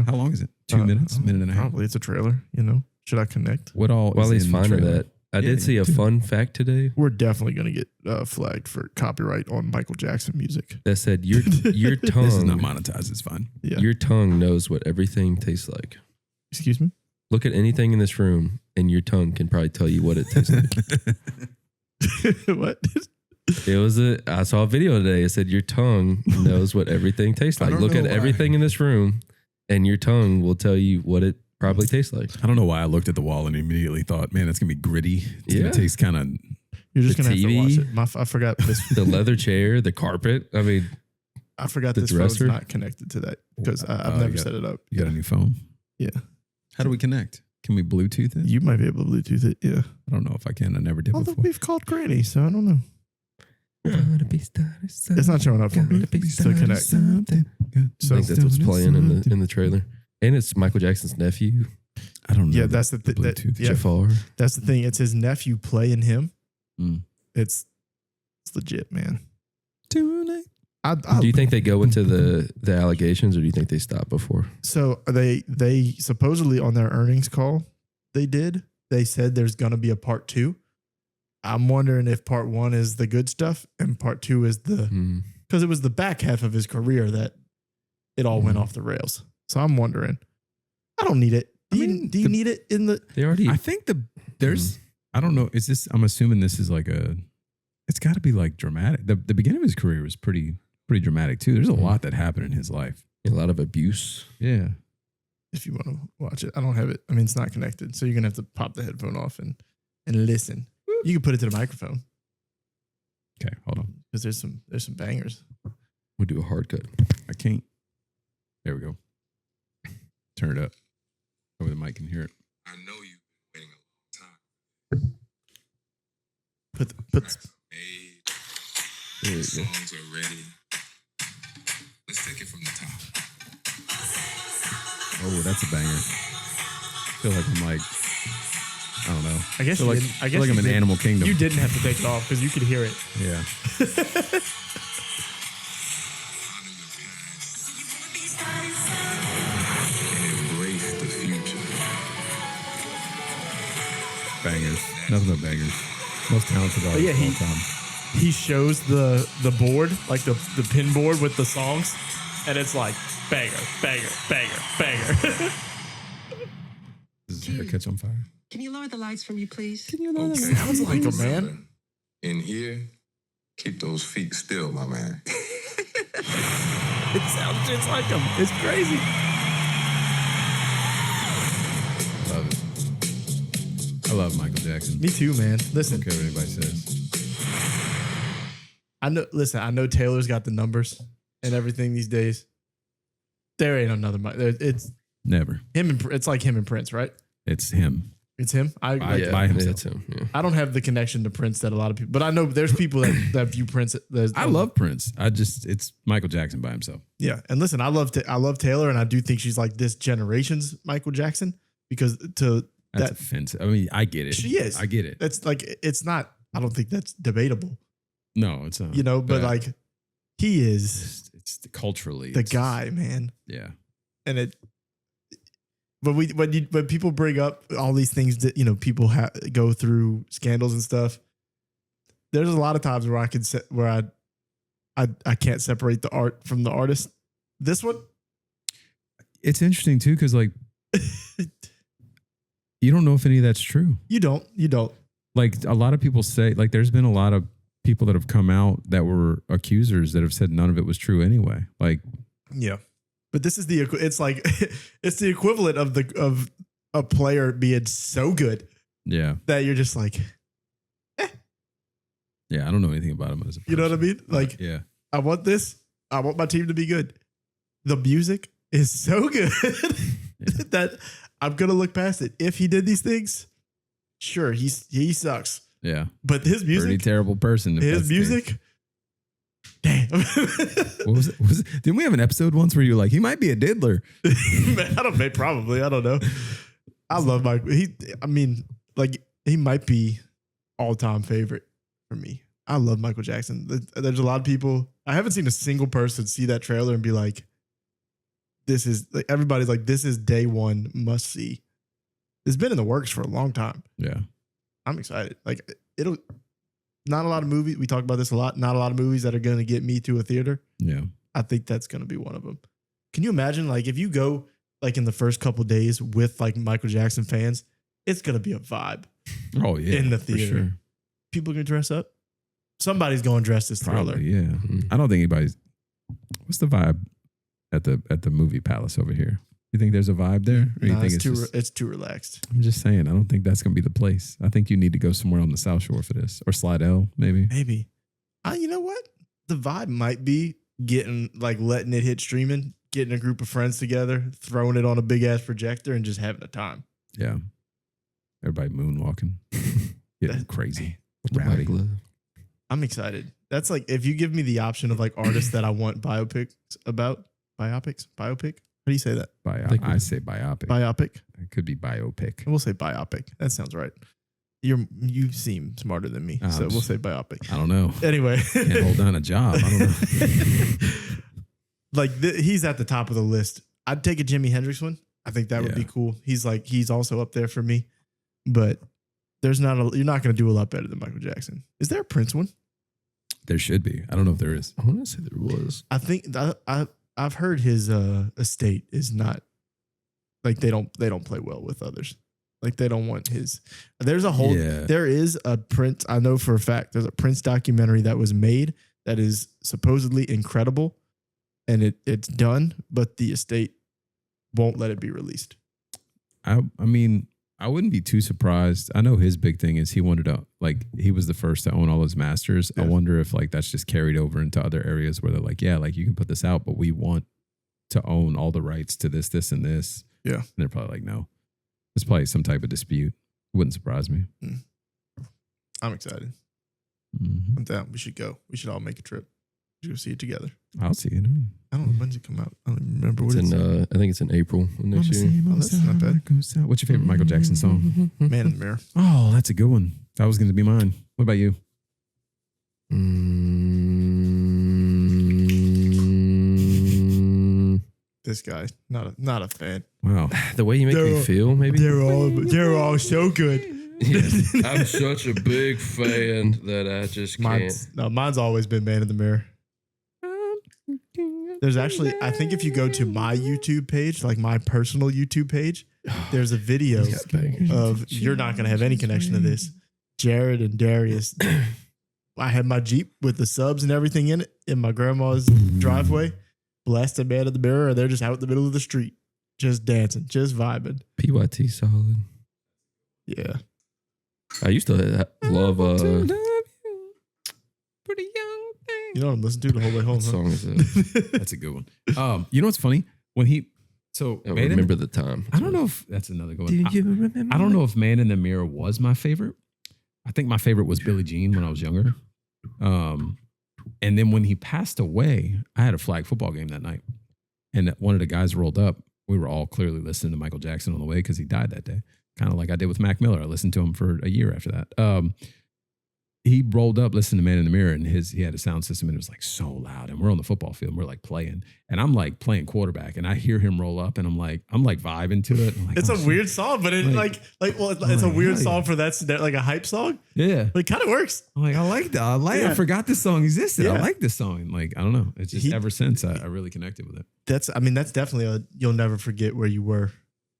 How long is it? 2 minutes? Minute and a half? Probably. It's a trailer, Should I connect? What all? While he's finding that, I did see a fun fact today. We're definitely going to get flagged for copyright on Michael Jackson music. That said, your tongue. This is not monetized. It's fine. Yeah. Your tongue knows what everything tastes like. Excuse me? Look at anything in this room, and your tongue can probably tell you what it tastes like. What? I saw a video today. It said your tongue knows what everything tastes like. Look at everything in this room, and your tongue will tell you what it probably tastes like. I don't know why I looked at the wall and immediately thought, man, that's going to be gritty. It's going to taste kind of... You're just going to have to watch it. I forgot this. The leather chair, the carpet. I mean... I forgot this phone's not connected to that because I've never set it up. You got a new phone? Yeah. How do we connect? Can we Bluetooth it? You might be able to Bluetooth it, yeah. I don't know if I can. I never did Although before. we've called Granny, so I don't know. It's not showing up for me to connect. So I think that's what's playing in the trailer. And it's Michael Jackson's nephew. I don't know. Yeah, that's the Bluetooth. Jafar. That's the thing. It's his nephew playing him. Mm. It's legit, man. Tonight. Do you think they go into the allegations, or do you think they stop before? So they supposedly on their earnings call they said there's gonna be a part 2. I'm wondering if part 1 is the good stuff and part 2 is because it was the back half of his career that it all went off the rails. So I'm wondering. I don't need it. Do you need it in the? They already. I think there's. I don't know. Is this? I'm assuming this is like it's got to be like dramatic. The beginning of his career was pretty dramatic too. There's a lot that happened in his life. A lot of abuse. Yeah. If you want to watch it, I don't have it. I mean, it's not connected, so you're gonna have to pop the headphone off and listen. You can put it to the microphone. Okay, hold on. Because there's some bangers. We'll do a hard cut. I can't. There we go. turn it up. Over the mic can hear it. I know you've been waiting a long time. Put Tracks are made. There you go. Songs are ready. Let's take it from the top. Oh, that's a banger. I feel like I'm like, I don't know. I guess feel like, I feel guess like I'm in didn't- Animal Kingdom. You didn't have to take it off because you could hear it. Yeah. Honor your past. And embrace the future. Bangers. Nothing but bangers. Most talented artist yeah, of all time. He shows the board, like the pin board with the songs, and it's like banger, banger, banger, banger. His hair catch on fire. Can you lower the lights for me, please? Okay. Sounds like a man. In here, keep those feet still, my man. It sounds just like him. It's crazy. Love it. I love Michael Jackson. Me too, man. I Listen, don't care what anybody says. I know Taylor's got the numbers and everything these days. There ain't another it's Never. him and it's like him and Prince, right? It's him. It's him. By Yeah, himself. it's him. Yeah. I don't have the connection to Prince that a lot of people, but I know there's people that view Prince. I love Prince. It's Michael Jackson by himself. Yeah, and listen, I love Taylor, and I do think she's like this generation's Michael Jackson because That's that offensive. I mean, I get it. she is. I get it. That's like it's not. I don't think that's debatable, No, it's not. you know. But like, he is it's culturally the it's- guy, man, Yeah. and it. But when people bring up all these things that people go through scandals and stuff, there's a lot of times where I can't separate the art from the artist. This one, It's interesting too, because like you don't know if any of that's true. you don't. Like a lot of people say, like there's been a lot of people that have come out that were accusers that have said none of it was true anyway. Like, Yeah, but this is it's like it's the equivalent of a player being so good yeah, that you're just like, yeah. I don't know anything about him as a person. you know what I mean? Like, yeah, I want this. I want my team to be good. The music is so good that I'm gonna look past it. If he did these things, sure, he sucks. yeah. But his Pretty music, terrible person. if that's the case. damn. What was it? Didn't we have an episode once where you were like, he might be a diddler? Man, probably. I don't know. I love Michael. He might be all-time favorite for me. I love Michael Jackson. There's a lot of people. I haven't seen a single person see that trailer and be like, this is like, everybody's like, this is day one must see. It's been in the works for a long time. Yeah, I'm excited. Like not a lot of movies. We talk about this a lot. Not a lot of movies that are going to get me to a theater. yeah. I think that's going to be one of them. Can you imagine, like, if you go like in the first couple days with like Michael Jackson fans, it's going to be a vibe. Oh yeah, In the for theater. sure. People going to dress up. Somebody's going dressed as Thriller. Probably, yeah. Mhm. I don't think anybody's. What's the vibe at the movie palace over here? You think there's a vibe there? Or you Nah, think it's too relaxed. I'm just saying, I don't think that's gonna be the place. I think you need to go somewhere on the South Shore for this, or Slidell, maybe. Maybe. You know what? The vibe might be letting it hit streaming, getting a group of friends together, throwing it on a big ass projector, and just having a time. Yeah, everybody moonwalking, getting That- crazy, With the rowdy. black glove. I'm excited. That's like if you give me the option of like artists that I want biopics about. Biopic? How do you say that? I say biopic. Biopic. It could be biopic. We'll say biopic. That sounds right. You seem smarter than me, so we'll say biopic. I don't know. Anyway, Can't hold down a job. I don't know. like he's at the top of the list. I'd take a Jimi Hendrix one. I think that would be Yeah. cool. He's also up there for me, but you're not going to do a lot better than Michael Jackson. Is there a Prince one? There should be. I don't know if there is. I want to say there was. I think I've heard his estate is not like they don't play well with others. Like they don't want his. There's a whole. Yeah. There is a Prince. I know for a fact there's a Prince documentary that was made that is supposedly incredible, and it's done, but the estate won't let it be released. I mean, I wouldn't be too surprised. I know his big thing is he wanted to, like, he was the first to own all his masters. Yeah. I wonder if like that's just carried over into other areas where they're like, yeah, like you can put this out, but we want to own all the rights to this, this, and this. Yeah. And they're probably like, no. It's probably some type of dispute. Wouldn't surprise me. I'm excited. Mm-hmm. I'm down. We should go. We should all make a trip. We should go see it together. I'll see it. I don't know when's it come out. I don't even remember what It's in, I think it's in April of next year. Oh, that's not bad. What's your favorite Michael Jackson song? Man in the Mirror. Oh, that's a good one. That was going to be mine. What about you? This guy, not a fan. Wow. The way you make me feel, maybe. They're all so good. Yeah. I'm such a big fan that I just can't. Mine's always been Man in the Mirror. There's actually, I think if you go to my YouTube page, like my personal YouTube page, there's a video of, you're not going to have any connection to this, Jared and Darius. I had my Jeep with the subs and everything in it in my grandma's driveway, blasted Man in the Mirror, and they're just out in the middle of the street, just dancing, just vibing. PYT solid. Yeah. I used to love Pretty young thing. You know what I'm listening to the whole way home. what Huh? song is that? That's a good one. You know what's funny? When he I remember the time. I don't know if that's another good one. Do you remember? I don't know if Man in the Mirror was my favorite. I think my favorite was Billie Jean when I was younger. And then when he passed away, I had a flag football game that night. And one of the guys rolled up. We were all clearly listening to Michael Jackson on the way because he died that day. Kind of like I did with Mac Miller. I listened to him for a year after that. He rolled up, listened to Man in the Mirror, and he had a sound system, and it was like so loud. And we're on the football field, and we're like playing, and I'm like playing quarterback, and I hear him roll up, and I'm like vibing to it. Like, It's a weird song, but it it's a weird song for that, like a hype song. Yeah, But it kind of works. I'm like, I like that. I forgot this song existed. Yeah. I like this song. And like, I don't know. It's just ever since I really connected with it. That's definitely a you'll never forget where you were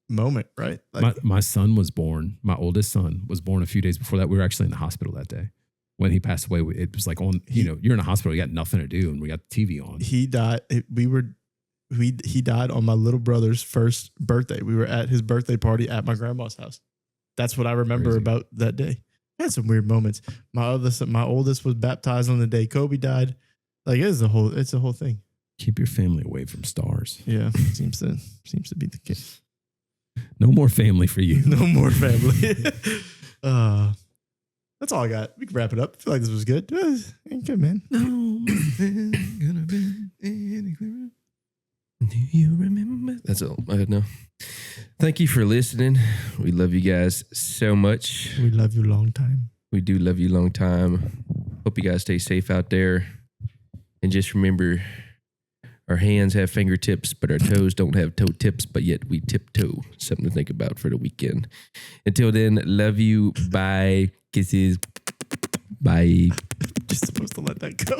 moment, right? Like, My son was born. My oldest son was born a few days before that. We were actually in the hospital that day. When he passed away, it was like you're in a hospital, you got nothing to do, and we got the TV on. he died. He died on my little brother's first birthday. We were at his birthday party at my grandma's house. That's what I remember Crazy. about that day. I had some weird moments. My oldest was baptized on the day Kobe died. Like it's a whole thing. Keep your family away from stars. Yeah, seems to be the case. No more family for you. No more family. That's all I got. We can wrap it up. I feel like this was good. Ain't good, man. No more gonna be any clearer. Do you remember? That's all I had now. Thank you for listening. We love you guys so much. We love you long time. We do love you long time. Hope you guys stay safe out there. And just remember, our hands have fingertips, but our toes don't have toe tips, but yet we tiptoe. Something to think about for the weekend. Until then, love you. Bye. Kisses. Bye. Just supposed to let that go.